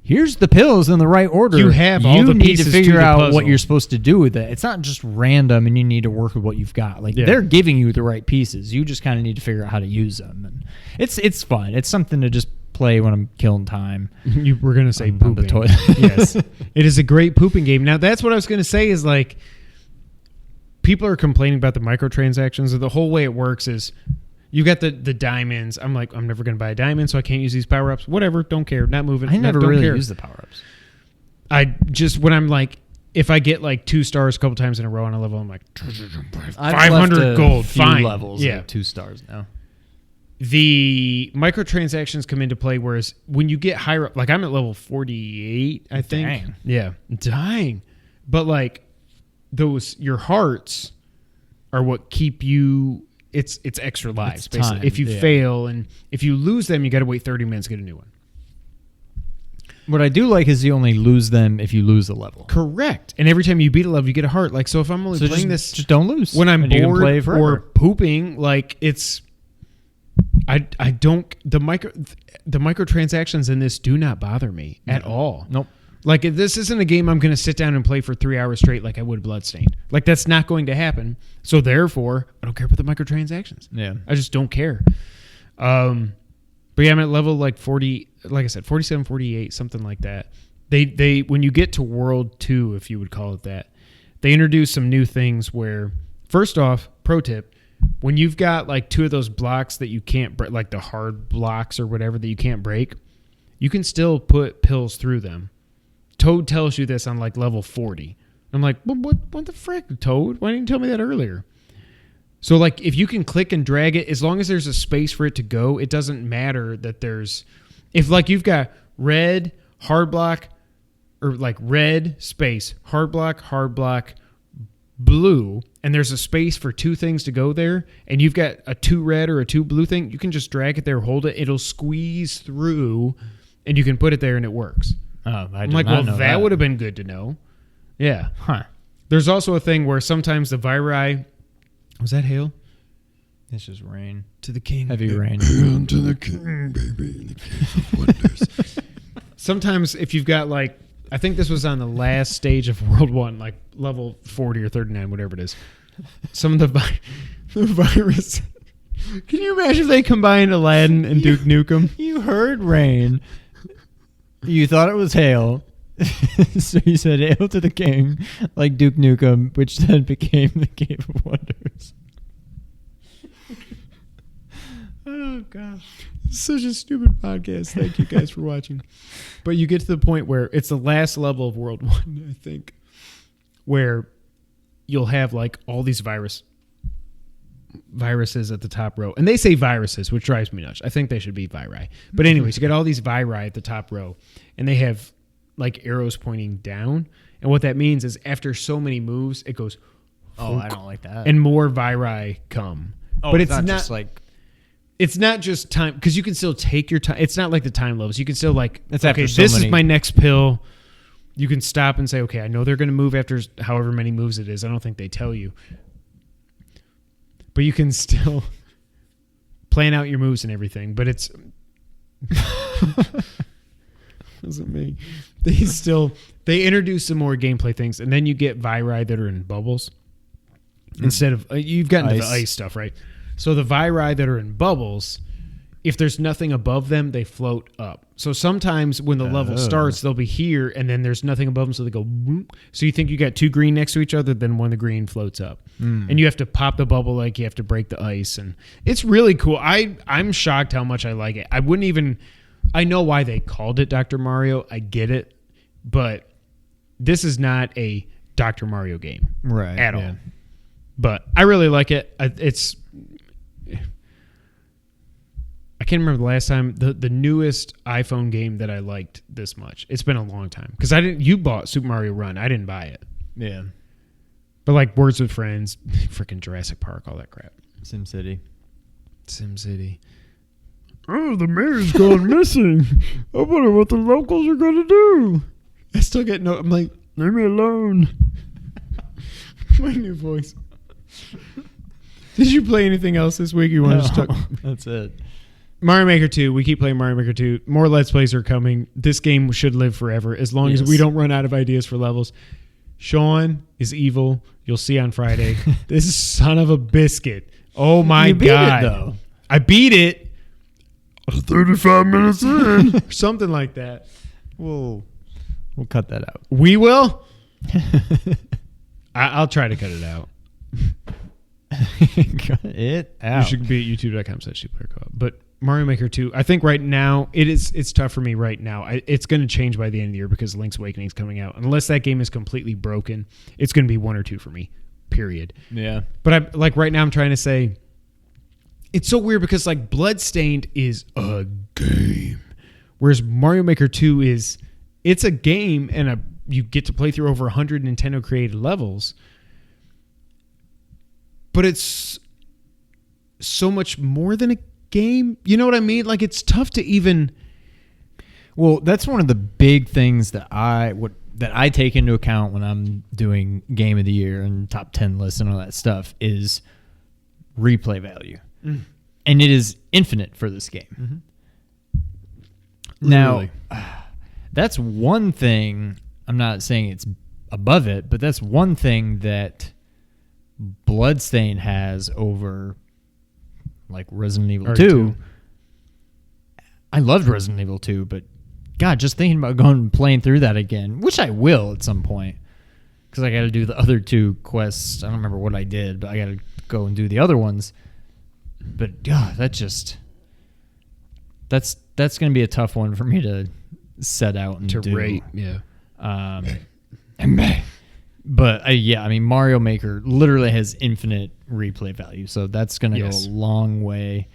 here's the pills in the right order. You have all the pieces to figure out puzzle. what you're supposed to do with it. It's not just random and you need to work with what you've got. Like they're giving you the right pieces. You just kind of need to figure out how to use them. And it's fun. It's something to just play when I'm killing time. You were going to say pooping. On the toilet. Yes. It is a great pooping game. Now that's what I was going to say is like people are complaining about the microtransactions. Or the whole way it works is you got the diamonds. I'm like, I'm never going to buy a diamond, so I can't use these power-ups. Whatever, don't care. Not moving. I never don't really care. use the power-ups. I just, when I'm like, if I get like 2 stars a couple times in a row on a level, I'm like, 500 gold, fine. Levels at 2 stars now. The microtransactions come into play, whereas when you get higher up, like I'm at level 48, I think. Dang. Yeah, dying. But like your hearts are what keep you. It's extra lives, It's basically. time, If you fail and if you lose them, you got to wait 30 minutes to get a new one. What I do like is you only lose them if you lose a level. Correct. And every time you beat a level, you get a heart. Like, so if I'm only playing this, just don't lose. when I'm and you can play bored or forever. pooping, like it's. I don't the microtransactions in this do not bother me at all. Nope. Like this isn't a game I'm going to sit down and play for 3 hours straight like I would Bloodstained. Like that's not going to happen. So therefore, I don't care about the microtransactions. Yeah. I just don't care. But yeah, I'm at level like 40, like I said, 47, 48, something like that. They when you get to World 2, if you would call it that, they introduce some new things where, first off, pro tip, when you've got like 2 of those blocks that you can't break, like the hard blocks or whatever that you can't break, you can still put pills through them. Toad tells you this on like level 40. I'm like, what the frick, Toad? Why didn't you tell me that earlier? So like if you can click and drag it, as long as there's a space for it to go, it doesn't matter that there's, if like you've got red, hard block, or like red, space, hard block, blue, and there's a space for 2 things to go there, and you've got a 2 red or a 2 blue thing, you can just drag it there, hold it, it'll squeeze through, and you can put it there and it works. Oh, I'm like, well, that would have been good to know. Yeah. Huh. There's also a thing where sometimes the viri... Was that hail? It's just rain. To the king. Heavy rain. Hail to the king, baby. The king of wonders. Sometimes if you've got like... I think this was on the last stage of World 1, like level 40 or 39, whatever it is. Some of the virus... Can you imagine if they combined Aladdin and Duke Nukem? You heard rain. You thought it was hail. So you said hail to the king, like Duke Nukem, which then became the Cave of Wonders. Oh, gosh. Such a stupid podcast. Thank you guys for watching. But you get to the point where it's the last level of World 1, I think, where you'll have like all these viruses at the top row. And they say viruses, which drives me nuts. I think they should be viri. But anyways, you got all these viri at the top row, and they have like arrows pointing down. And what that means is after so many moves, it goes... Oh, I don't like that. And more viri come. Oh, but it's not not just like... It's not just time, because you can still take your time. It's not like the time levels. You can still like, It's okay, after so this many. is my next pill. You can stop and say, okay, I know they're going to move after however many moves it is. I don't think they tell you. But you can still plan out your moves and everything. But it's... Wasn't me. They introduce some more gameplay things, and then you get viri that are in bubbles. Instead of... you've gotten to the ice stuff, right? So the viri that are in bubbles... If there's nothing above them, they float up. So sometimes when the level starts, they'll be here, and then there's nothing above them, so they go... Whoop. So you think you got 2 green next to each other, then one of the green floats up. And you have to pop the bubble like you have to break the ice. And it's really cool. I'm shocked how much I like it. I wouldn't even... I know why they called it Dr. Mario. I get it. But this is not a Dr. Mario game. Right. At all. But I really like it. It's... I can't remember the last time the newest iPhone game that I liked this much. It's been a long time because you bought Super Mario Run. I didn't buy it. Yeah. But like Words with Friends, freaking Jurassic Park, all that crap. SimCity. Oh, the mayor's gone missing. I wonder what the locals are going to do. I still get no. I'm like, leave me alone. My new voice. Did you play anything else this week you wanted to talk? That's it. Mario Maker 2. We keep playing Mario Maker 2. More Let's Plays are coming. This game should live forever as long as we don't run out of ideas for levels. Sean is evil. You'll see on Friday. This son of a biscuit. Oh, my God. You beat it, though. I beat it. 35 minutes in. Or something like that. We'll cut that out. We will? I'll try to cut it out. Cut it out. You should be at youtube.com/2playerco-op. But Mario Maker 2, I think right now, it's tough for me right now. It's going to change by the end of the year because Link's Awakening is coming out. Unless that game is completely broken, it's going to be 1 or 2 for me, period. Yeah. But right now I'm trying to say, it's so weird because like Bloodstained is a game. Whereas Mario Maker 2 it's a game and you get to play through over 100 Nintendo created levels. But it's so much more than a game. You know what I mean? Like it's tough to even. Well, that's one of the big things that I take into account when I'm doing Game of the Year and top 10 lists and all that stuff is replay value, and it is infinite for this game. Mm-hmm. Now, that's one thing. I'm not saying it's above it, but that's one thing that Bloodstained has over like Resident Evil 2. I loved Resident Evil 2, but God, just thinking about going and playing through that again, which I will at some point, because I got to do the other 2 quests. I don't remember what I did, but I got to go and do the other ones. But God, that's going to be a tough one for me to set out and do. Rate, yeah. But I mean, Mario Maker literally has infinite replay value, so that's going to go a long way.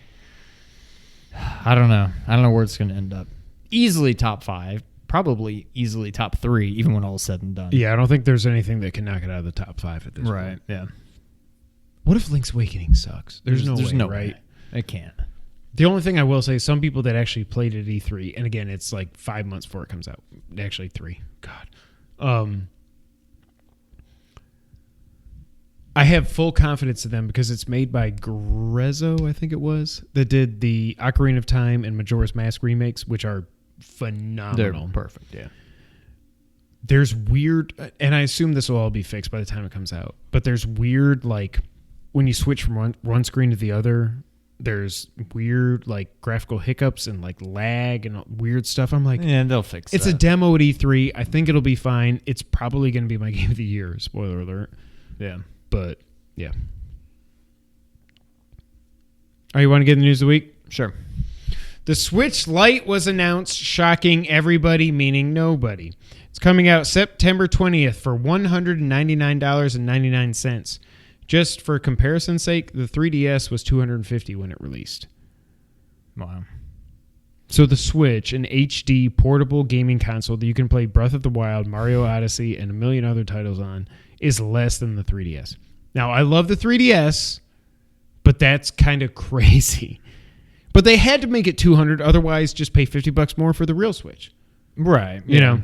I don't know where it's going to end up. Easily top 5, probably easily top 3, even when all is said and done. Yeah, I don't think there's anything that can knock it out of the top 5 at this point. Right? Yeah. What if Link's Awakening sucks? There's no way, right? It can't. The only thing I will say, some people that actually played at E3, and again, it's like 5 months before it comes out. Actually, 3. God. I have full confidence in them because it's made by Grezzo, I think it was, that did the Ocarina of Time and Majora's Mask remakes, which are phenomenal. They're perfect, yeah. There's weird, and I assume this will all be fixed by the time it comes out, but there's weird, like, when you switch from one screen to the other, there's weird, like, graphical hiccups and, like, lag and weird stuff. I'm like... Yeah, they'll fix it. It's a demo at E3. I think it'll be fine. It's probably going to be my Game of the Year. Spoiler alert. Yeah. But, yeah. All right, you want to get the news of the week? Sure. The Switch Lite was announced, shocking everybody, meaning nobody. It's coming out September 20th for $199.99. Just for comparison's sake, the 3DS was $250 when it released. Wow. So the Switch, an HD portable gaming console that you can play Breath of the Wild, Mario Odyssey, and a million other titles on, is less than the 3DS. Now, I love the 3DS, but that's kind of crazy. But they had to make it $200, otherwise just pay $50 more for the real Switch. Right. You know.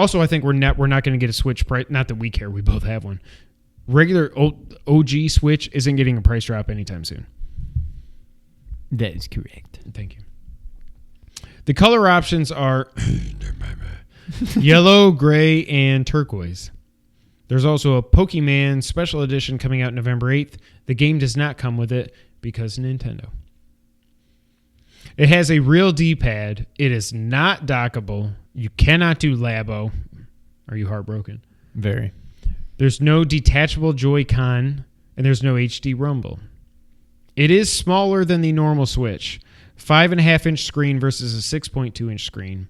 Also, I think we're not going to get a Switch price. Not that we care. We both have one. Regular OG Switch isn't getting a price drop anytime soon. That is correct. Thank you. The color options are yellow, gray, and turquoise. There's also a Pokemon Special Edition coming out November 8th. The game does not come with it because Nintendo. It has a real D-pad. It is not dockable. You cannot do Labo. Are you heartbroken? Very. There's no detachable Joy-Con, and there's no HD rumble. It is smaller than the normal Switch. 5.5-inch screen versus a 6.2-inch screen.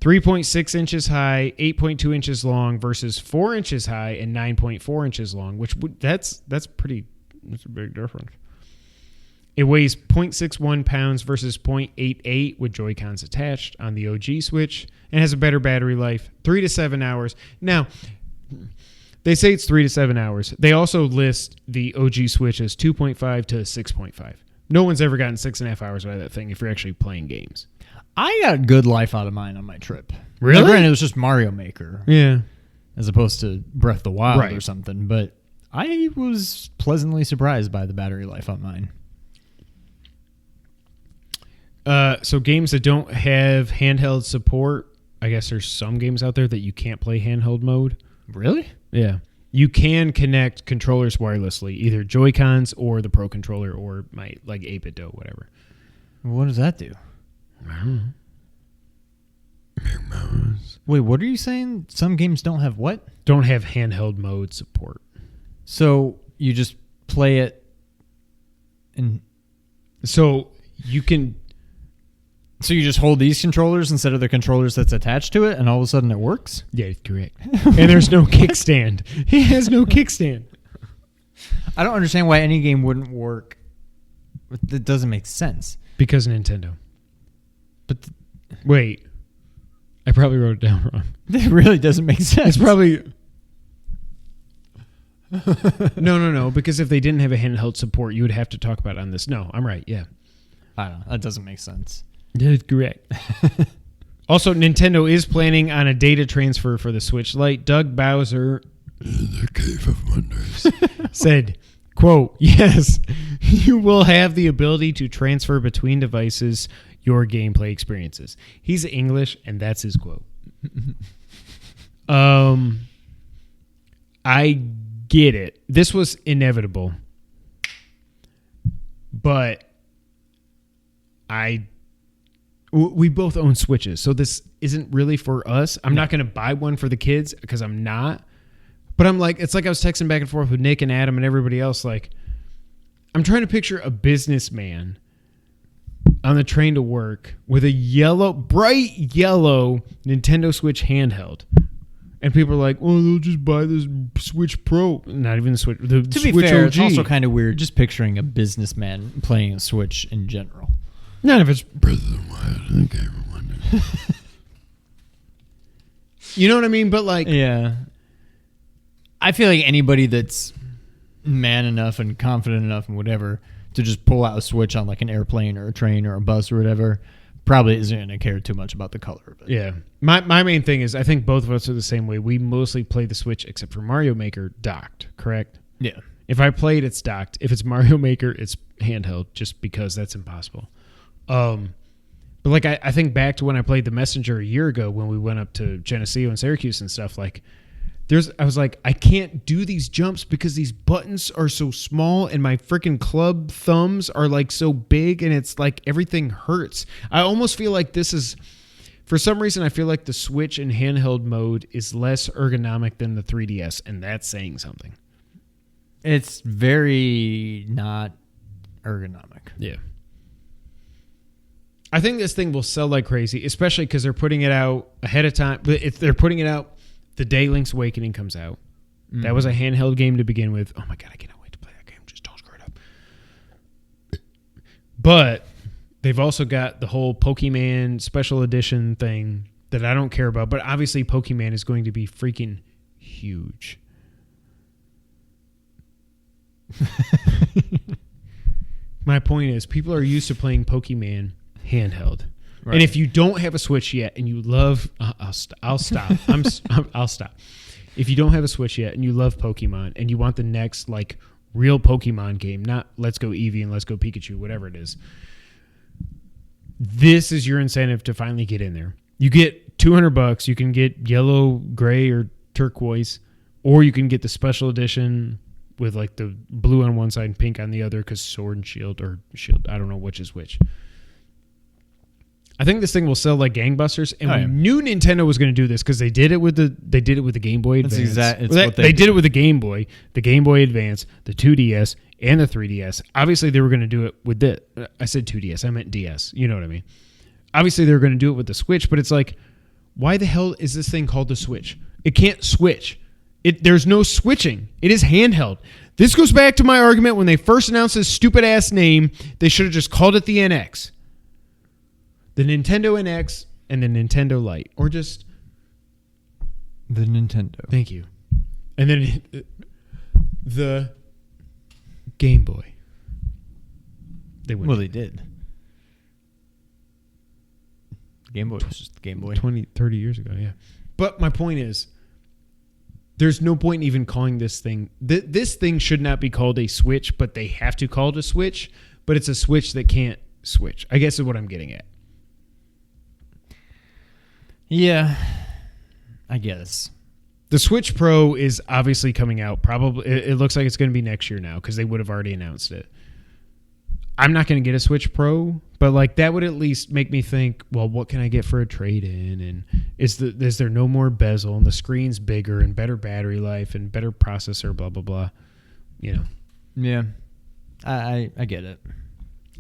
3.6 inches high, 8.2 inches long versus 4 inches high and 9.4 inches long, which that's a big difference. It weighs 0.61 pounds versus 0.88 with Joy-Cons attached on the OG Switch and has a better battery life, 3 to 7 hours. Now, they say it's 3 to 7 hours. They also list the OG Switch as 2.5 to 6.5. No one's ever gotten 6.5 hours out of that thing if you're actually playing games. I got good life out of mine on my trip. Really? Now, granted, it was just Mario Maker. Yeah. As opposed to Breath of the Wild right. or something. But I was pleasantly surprised by the battery life on mine. So games that don't have handheld support, I guess there's some games out there that you can't play handheld mode. Really? Yeah. You can connect controllers wirelessly, either Joy-Cons or the Pro Controller or my 8-bit Do, whatever. What does that do? I don't know. Wait, what are you saying? Some games don't have what? Don't have handheld mode support. So you just play it and... So you can... So you just hold these controllers instead of the controllers that's attached to it, and all of a sudden it works? Yeah, correct. And there's no kickstand. It has no kickstand. I don't understand why any game wouldn't work. That doesn't make sense. Because Nintendo. But wait, I probably wrote it down wrong. That really doesn't make sense. It's probably... No. Because if they didn't have a handheld support, you would have to talk about it on this. No, I'm right. Yeah. I don't know. That doesn't make sense. That's correct. Also, Nintendo is planning on a data transfer for the Switch Lite. Doug Bowser, the Cave of Wonders, said, quote, yes, you will have the ability to transfer between devices your gameplay experiences. He's English, and that's his quote. I get it. This was inevitable. But we both own Switches, so this isn't really for us. I'm not going to buy one for the kids because I'm not. But I'm like, it's like I was texting back and forth with Nick and Adam and everybody else. Like, I'm trying to picture a businessman on the train to work with a bright yellow Nintendo Switch handheld. And people are like, well, they'll just buy this Switch Pro. Not even the Switch. The to Switch be fair, OG. It's also kind of weird just picturing a businessman playing a Switch in general. None of it's Breath of the Wild and the Game of Wonders. You know what I mean? But like... Yeah. I feel like anybody that's man enough and confident enough and whatever to just pull out a Switch on like an airplane or a train or a bus or whatever probably isn't going to care too much about the color of it. Yeah. My main thing is I think both of us are the same way. We mostly play the Switch, except for Mario Maker, docked, correct? Yeah. If I play it, it's docked. If it's Mario Maker, it's handheld just because that's impossible. But like I think back to when I played the Messenger a year ago when we went up to Geneseo and Syracuse and stuff. Like I was like, I can't do these jumps because these buttons are so small and my freaking club thumbs are like so big and it's like everything hurts. I almost feel like this is, for some reason, I feel like the Switch in handheld mode is less ergonomic than the 3DS, and that's saying something. It's very not ergonomic. Yeah. I think this thing will sell like crazy, especially because they're putting it out ahead of time. If they're putting it out the day Link's Awakening comes out. Mm-hmm. That was a handheld game to begin with. Oh my God, I cannot wait to play that game. Just don't screw it up. But they've also got the whole Pokemon Special Edition thing that I don't care about. But obviously Pokemon is going to be freaking huge. My point is, people are used to playing Pokemon handheld. And if you don't have a Switch yet and you love, I'll stop. I'll stop. If you don't have a Switch yet and you love Pokemon and you want the next like real Pokemon game, not Let's Go Eevee and Let's Go Pikachu, whatever it is, this is your incentive to finally get in there. You get $200. You can get yellow, gray, or turquoise, or you can get the special edition with like the blue on one side and pink on the other because Sword and Shield, I don't know which is which. I think this thing will sell like gangbusters, and we knew Nintendo was going to do this because they did it with the Game Boy Advance. They did it with the Game Boy Advance, the 2DS, and the 3DS. Obviously, they were going to do it with I said 2DS, I meant DS. You know what I mean? Obviously, they were going to do it with the Switch, but it's like, why the hell is this thing called the Switch? It can't switch. There's no switching. It is handheld. This goes back to my argument when they first announced this stupid ass name. They should have just called it the NX. The Nintendo NX and the Nintendo Lite. Or just the Nintendo. Thank you. And then the Game Boy. They did. Game Boy was just the Game Boy. 20, 30 years ago, yeah. But my point is, there's no point in even calling this thing. This thing should not be called a Switch, but they have to call it a Switch. But it's a Switch that can't switch, I guess is what I'm getting at. Yeah, I guess. The Switch Pro is obviously coming out. Probably, it looks like it's going to be next year now because they would have already announced it. I'm not going to get a Switch Pro, but like that would at least make me think, well, what can I get for a trade-in? And is there no more bezel and the screen's bigger and better battery life and better processor, blah, blah, blah. You know. Yeah, I get it.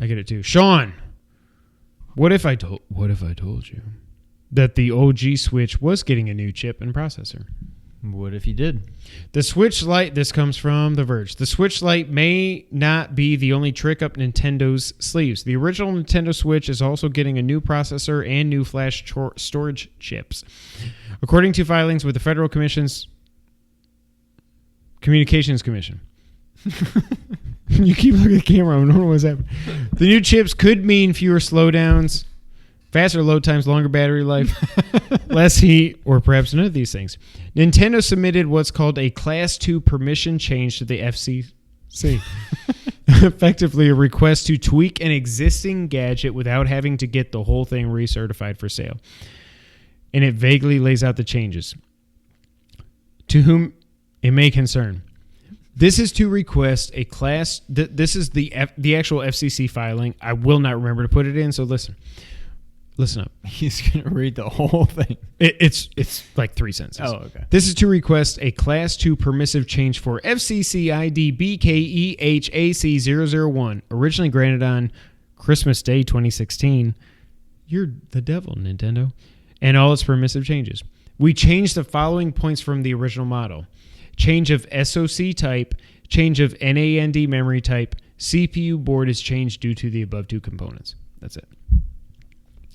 I get it too. Sean, what if I told you that the OG Switch was getting a new chip and processor? What if you did? The Switch Lite, this comes from The Verge. The Switch Lite may not be the only trick up Nintendo's sleeves. The original Nintendo Switch is also getting a new processor and new flash storage chips. According to filings with the Federal Communications Commission. You keep looking at the camera. I don't know what's happening. The new chips could mean fewer slowdowns, faster load times, longer battery life, less heat, or perhaps none of these things. Nintendo submitted what's called a Class 2 permission change to the FCC. Effectively, a request to tweak an existing gadget without having to get the whole thing recertified for sale. And it vaguely lays out the changes. To whom it may concern. This is to request a class. This is the actual FCC filing. I will not remember to put it in, so listen. Listen up. He's going to read the whole thing. It's like 3 sentences. Oh, okay. This is to request a Class 2 permissive change for FCC ID BKEHAC001, originally granted on Christmas Day 2016. You're the devil, Nintendo. And all its permissive changes. We changed the following points from the original model. Change of SoC type, change of NAND memory type, CPU board is changed due to the above two components. That's it.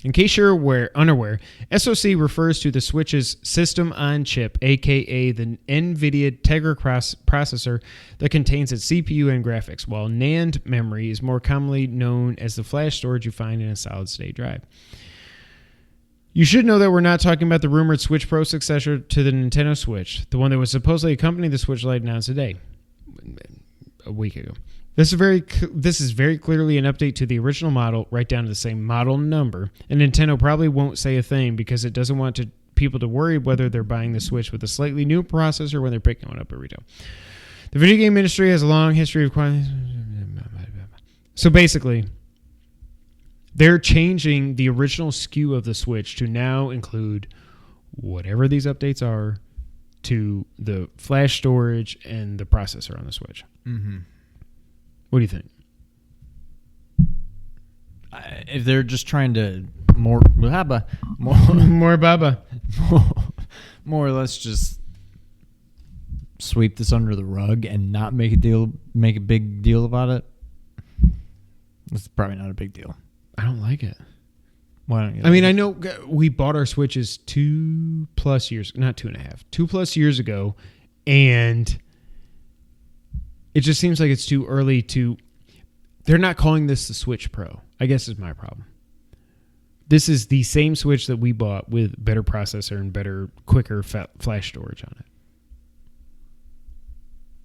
In case you're unaware, SoC refers to the Switch's system on chip, aka the NVIDIA Tegra processor that contains its CPU and graphics, while NAND memory is more commonly known as the flash storage you find in a solid-state drive. You should know that we're not talking about the rumored Switch Pro successor to the Nintendo Switch, the one that was supposedly accompanying the Switch Lite announced today, a week ago. This is very clearly an update to the original model, right down to the same model number, and Nintendo probably won't say a thing because it doesn't want people to worry whether they're buying the Switch with a slightly new processor when they're picking one up at retail. The video game industry has a long history of... So basically, they're changing the original SKU of the Switch to now include whatever these updates are to the flash storage and the processor on the Switch. Mm-hmm. What do you think? If they're just trying to more or less just sweep this under the rug and not make a big deal about it, it's probably not a big deal. I don't like it. Why don't you? I mean, I know we bought our Switches 2+ years, not 2.5, 2+ years ago, and it just seems like it's too early to... They're not calling this the Switch Pro, I guess is my problem. This is the same Switch that we bought with better processor and better, quicker flash storage on it.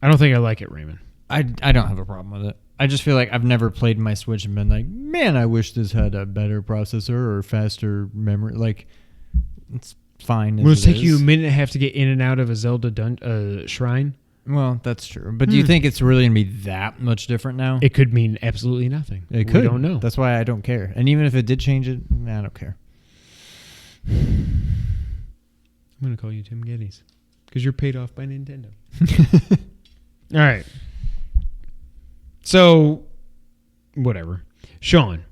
I don't think I like it, Raymond. I don't have a problem with it. I just feel like I've never played my Switch and been like, man, I wish this had a better processor or faster memory. Like, it's fine. Will it take you a minute and a half to get in and out of a Zelda shrine? Well, that's true. But do you think it's really going to be that much different now? It could mean absolutely nothing. It could. We don't know. That's why I don't care. And even if it did change it, I don't care. I'm going to call you Tim Geddes because you're paid off by Nintendo. All right. So, whatever. Sean,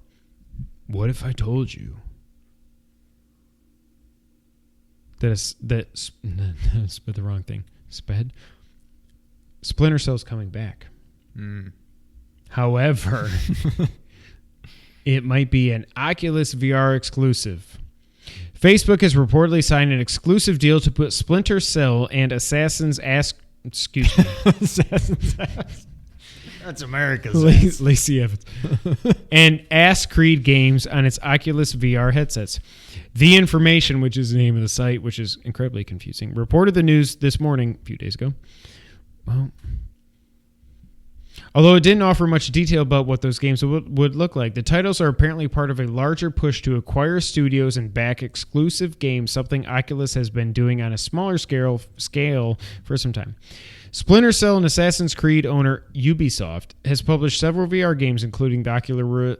what if I told you that's the wrong thing. Splinter Cell's coming back. However, it might be an Oculus VR exclusive. Facebook has reportedly signed an exclusive deal to put Splinter Cell and Assassin's Ass. Excuse me. Assassin's Ass. That's America's ass. Lacey Evans. And Ass Creed games on its Oculus VR headsets. The Information, which is the name of the site, which is incredibly confusing, reported the news this morning, a few days ago. Well, although it didn't offer much detail about what those games would look like, the titles are apparently part of a larger push to acquire studios and back exclusive games, something Oculus has been doing on a smaller scale for some time. Splinter Cell and Assassin's Creed owner Ubisoft has published several VR games, including the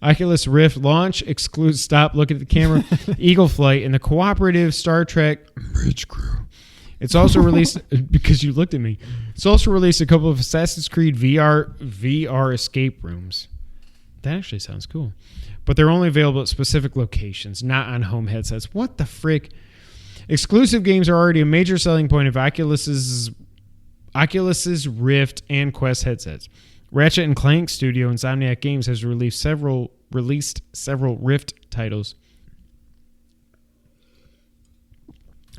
Oculus Rift launch exclusive. Stop, look at the camera. Eagle Flight and the cooperative Star Trek Bridge Crew. It's also released because you looked at me. It's also released a couple of Assassin's Creed VR escape rooms. That actually sounds cool, but they're only available at specific locations, not on home headsets. What the frick? Exclusive games are already a major selling point of Oculus's Rift and Quest headsets. Ratchet and Clank studio Insomniac Games has released several Rift titles.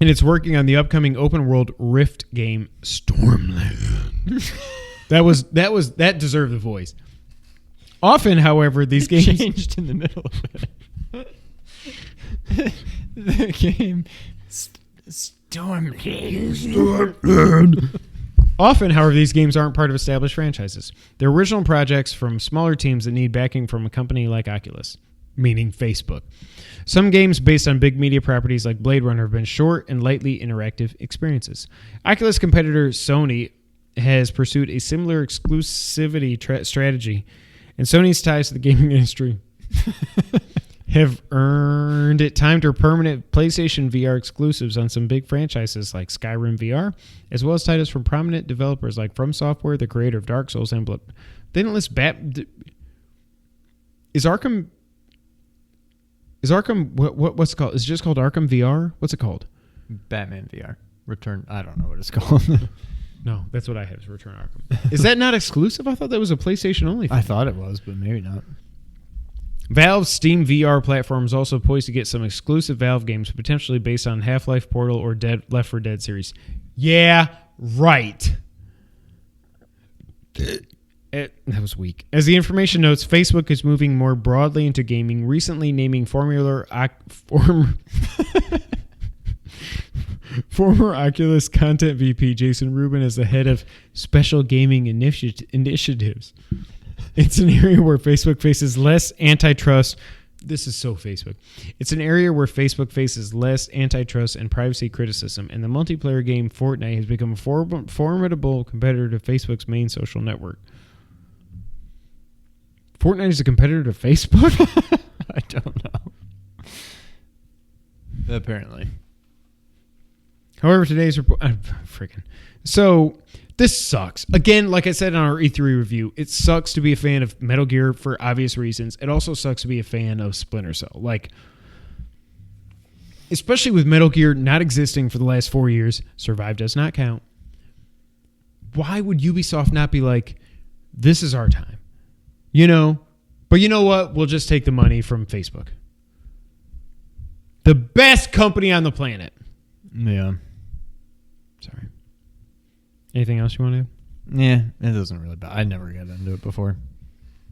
And it's working on the upcoming open world Rift game Stormland. that deserved the voice. Often, however, these games changed in the middle of it. The game Stormland. Often, however, these games aren't part of established franchises. They're original projects from smaller teams that need backing from a company like Oculus, meaning Facebook. Some games based on big media properties like Blade Runner have been short and lightly interactive experiences. Oculus competitor Sony has pursued a similar exclusivity strategy, and Sony's ties to the gaming industry have earned it time to permanent PlayStation VR exclusives on some big franchises like Skyrim VR, as well as titles from prominent developers like From Software, the creator of Dark Souls and Blood. They didn't list Is Arkham what's it called? Is it just called Arkham VR? What's it called? Batman VR. Return. I don't know what it's called. No, that's what I have is Return Arkham. Is that not exclusive? I thought that was a PlayStation only thing. I thought it was, but maybe not. Valve's Steam VR platform is also poised to get some exclusive Valve games, potentially based on Half-Life, Portal, or Left 4 Dead series. Yeah, right. That was weak. As the information notes, Facebook is moving more broadly into gaming, recently naming former Oculus content VP Jason Rubin as the head of special gaming initiatives. It's an area where Facebook faces less antitrust. This is so Facebook. It's an area where Facebook faces less antitrust and privacy criticism, and the multiplayer game Fortnite has become a formidable competitor to Facebook's main social network. Fortnite is a competitor to Facebook? I don't know. Apparently. However, today's report... So, this sucks. Again, like I said on our E3 review, it sucks to be a fan of Metal Gear for obvious reasons. It also sucks to be a fan of Splinter Cell. Like, especially with Metal Gear not existing for the last 4 years, Survive does not count. Why would Ubisoft not be like, this is our time? You know? But you know what? We'll just take the money from Facebook. The best company on the planet. Yeah. Sorry. Anything else you want to add? Yeah, it doesn't really bother. I never got into it before.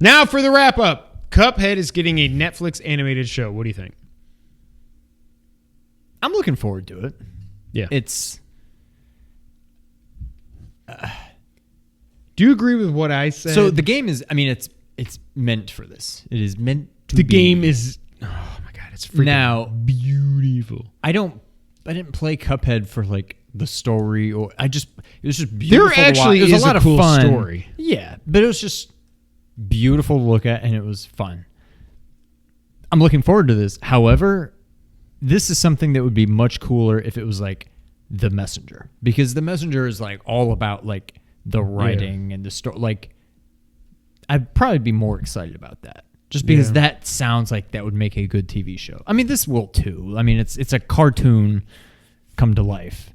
Now for the wrap-up. Cuphead is getting a Netflix animated show. What do you think? I'm looking forward to it. Yeah. It's... Do you agree with what I said? So the game is, I mean, it's meant for this. It is meant to the be. game is, oh my God, it's freaking now beautiful. I didn't play Cuphead for like the story or it was just beautiful. There actually to watch. It was is a lot cool of fun story. Yeah, but it was just beautiful to look at and it was fun. I'm looking forward to this. However, this is something that would be much cooler if it was like The Messenger, because The Messenger is like all about like the writing and the story. Like, I'd probably be more excited about that, just because that sounds like that would make a good TV show. I mean, this will too. I mean, it's a cartoon come to life,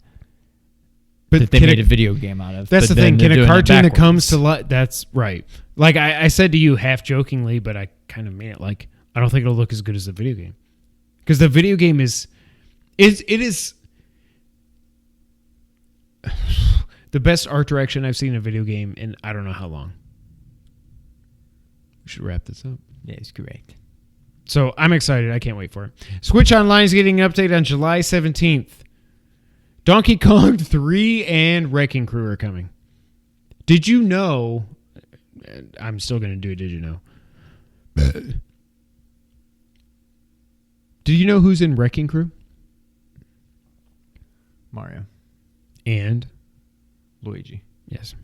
but that they made a video game out of. That's the thing. Can a cartoon that comes to life? That's right. Like I said to you half jokingly, but I kind of mean it. Like, I don't think it'll look as good as the video game, because the video game is the best art direction I've seen in a video game in I don't know how long. We should wrap this up. Yeah, it's great. So I'm excited. I can't wait for it. Switch Online is getting an update on July 17th. Donkey Kong 3 and Wrecking Crew are coming. Did you know? I'm still going to do it. Did you know? Do you know who's in Wrecking Crew? Mario. And? Luigi. Yes.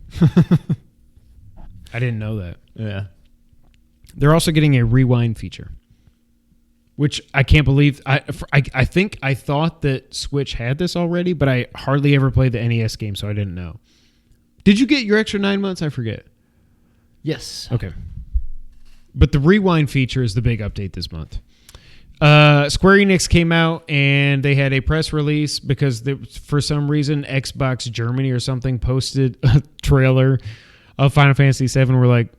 I didn't know that. Yeah. They're also getting a rewind feature, which I can't believe. I thought that Switch had this already, but I hardly ever played the NES game, so I didn't know. Did you get your extra 9 months? I forget. Yes. Okay. But the rewind feature is the big update this month. Square Enix came out and they had a press release because for some reason Xbox Germany or something posted a trailer of Final Fantasy VII. We're like,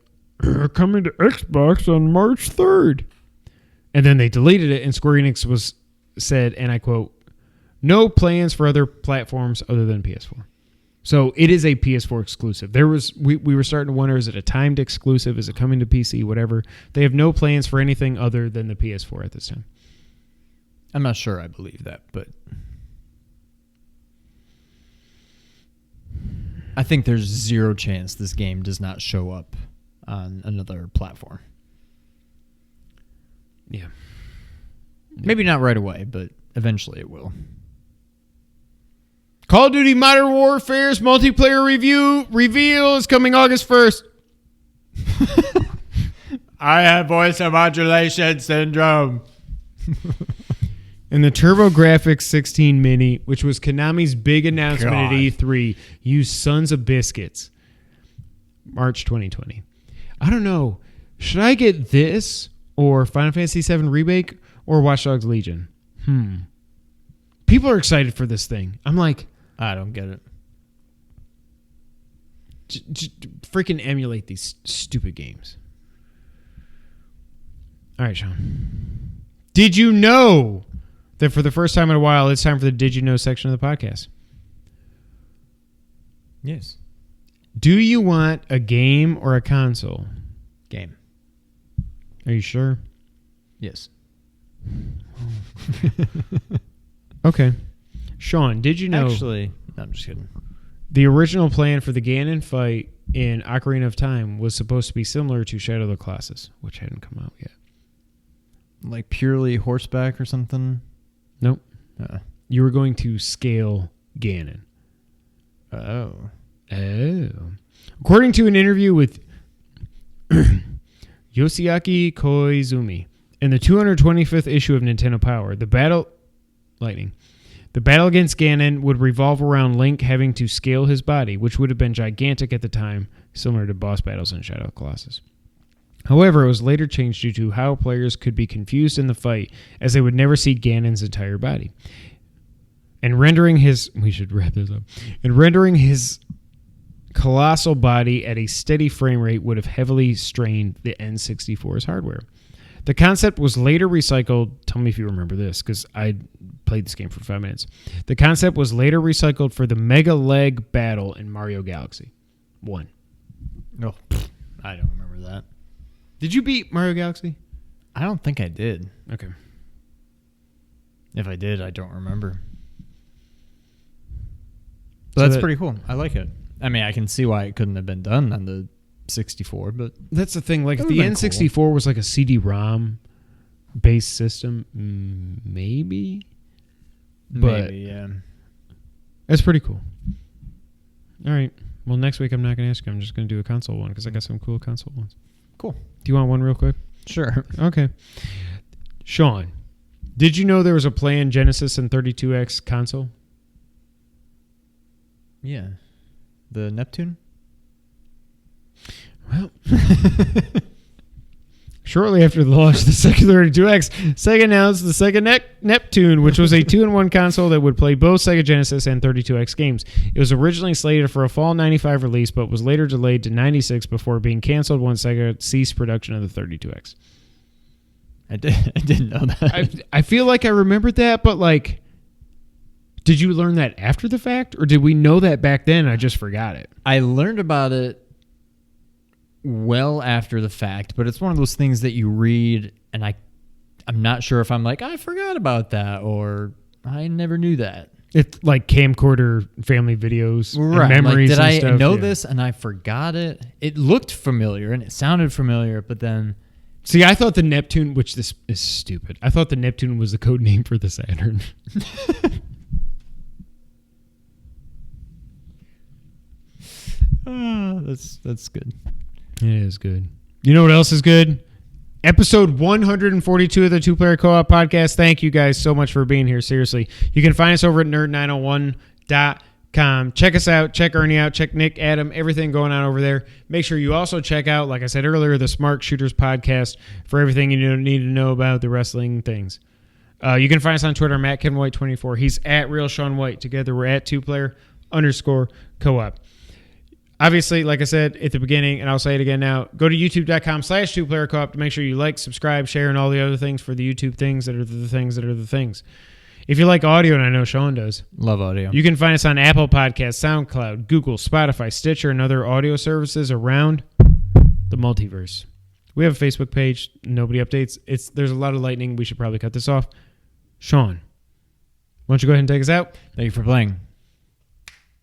coming to Xbox on March 3rd. And then they deleted it, and Square Enix said, and I quote, "No plans for other platforms other than PS4." So it is a PS4 exclusive. We were starting to wonder, is it a timed exclusive? Is it coming to PC? Whatever. They have no plans for anything other than the PS4 at this time. I'm not sure I believe that, but I think there's zero chance this game does not show up on another platform. Yeah. Maybe not right away, but eventually it will. Call of Duty Modern Warfare's multiplayer reveal is coming August 1st. I have voice modulation syndrome. And the TurboGrafx 16 Mini, which was Konami's big announcement at E3, you sons of biscuits. March 2020. I don't know. Should I get this or Final Fantasy VII Remake or Watch Dogs Legion? People are excited for this thing. I'm like, I don't get it. Just freaking emulate these stupid games. All right, Sean. Did you know that for the first time in a while, it's time for the Did You Know section of the podcast? Yes. Do you want a game or a console? Game. Are you sure? Yes. Okay. Sean, did you know... Actually, no, I'm just kidding. The original plan for the Ganon fight in Ocarina of Time was supposed to be similar to Shadow of the Colossus, which hadn't come out yet. Like purely horseback or something? Nope. You were going to scale Ganon. Oh. According to an interview with Yoshiaki Koizumi in the 225th issue of Nintendo Power, the battle against Ganon would revolve around Link having to scale his body, which would have been gigantic at the time, similar to boss battles in Shadow of the Colossus. However, it was later changed due to how players could be confused in the fight, as they would never see Ganon's entire body. And rendering his colossal body at a steady frame rate would have heavily strained the N64's hardware. The concept was later recycled. Tell me if you remember this, because I played this game for 5 minutes. The concept was later recycled for the Mega Leg battle in Mario Galaxy 1. No, I don't remember that. Did you beat Mario Galaxy? I don't think I did. Okay. If I did, I don't remember. So But that's that- pretty cool. I like it. I mean, I can see why it couldn't have been done on the 64, but That's the thing. Like, if That the would've been N64 was like a CD-ROM based system, maybe. But maybe, yeah. that's pretty cool. All right. Well, next week I'm not going to ask you. I'm just going to do a console one because I got some cool console ones. Cool. Do you want one real quick? Sure. Okay. Sean, did you know there was a planned Genesis and 32X console? Yeah. The Neptune? Well, shortly after the launch of the second 32X, Sega announced the Sega Neptune, which was a 2-in-1 console that would play both Sega Genesis and 32X games. It was originally slated for a fall 95 release, but was later delayed to 96 before being canceled when Sega ceased production of the 32X. I didn't know that. I feel like I remembered that, but like, did you learn that after the fact, or did we know that back then and I just forgot it? I learned about it well after the fact, but it's one of those things that you read and I'm not sure if I'm like, I forgot about that or I never knew that. It's like camcorder family videos, Right. and memories. Like, did and I stuff? know Yeah. this and I forgot it? It looked familiar and it sounded familiar, but then See, I thought the Neptune, which this is stupid. I thought the Neptune was the code name for the Saturn. that's good. It is good. You know what else is good? Episode 142 of the Two Player Co-op Podcast. Thank you guys so much for being here. Seriously. You can find us over at nerd901.com. Check us out. Check Ernie out. Check Nick, Adam, everything going on over there. Make sure you also check out, like I said earlier, the Smart Shooters Podcast for everything you need to know about the wrestling things. You can find us on Twitter, MattKenWhite24. He's at Real Sean White. Together, we're at 2player_co-op. Obviously, like I said at the beginning, and I'll say it again now, go to youtube.com/2playercoop to make sure you like, subscribe, share, and all the other things for the YouTube things that are the things that are the things. If you like audio, and I know Sean does, Love audio. you can find us on Apple Podcasts, SoundCloud, Google, Spotify, Stitcher, and other audio services around the multiverse. We have a Facebook page. Nobody updates. There's a lot of lightning. We should probably cut this off. Sean, why don't you go ahead and take us out? Thank you for playing.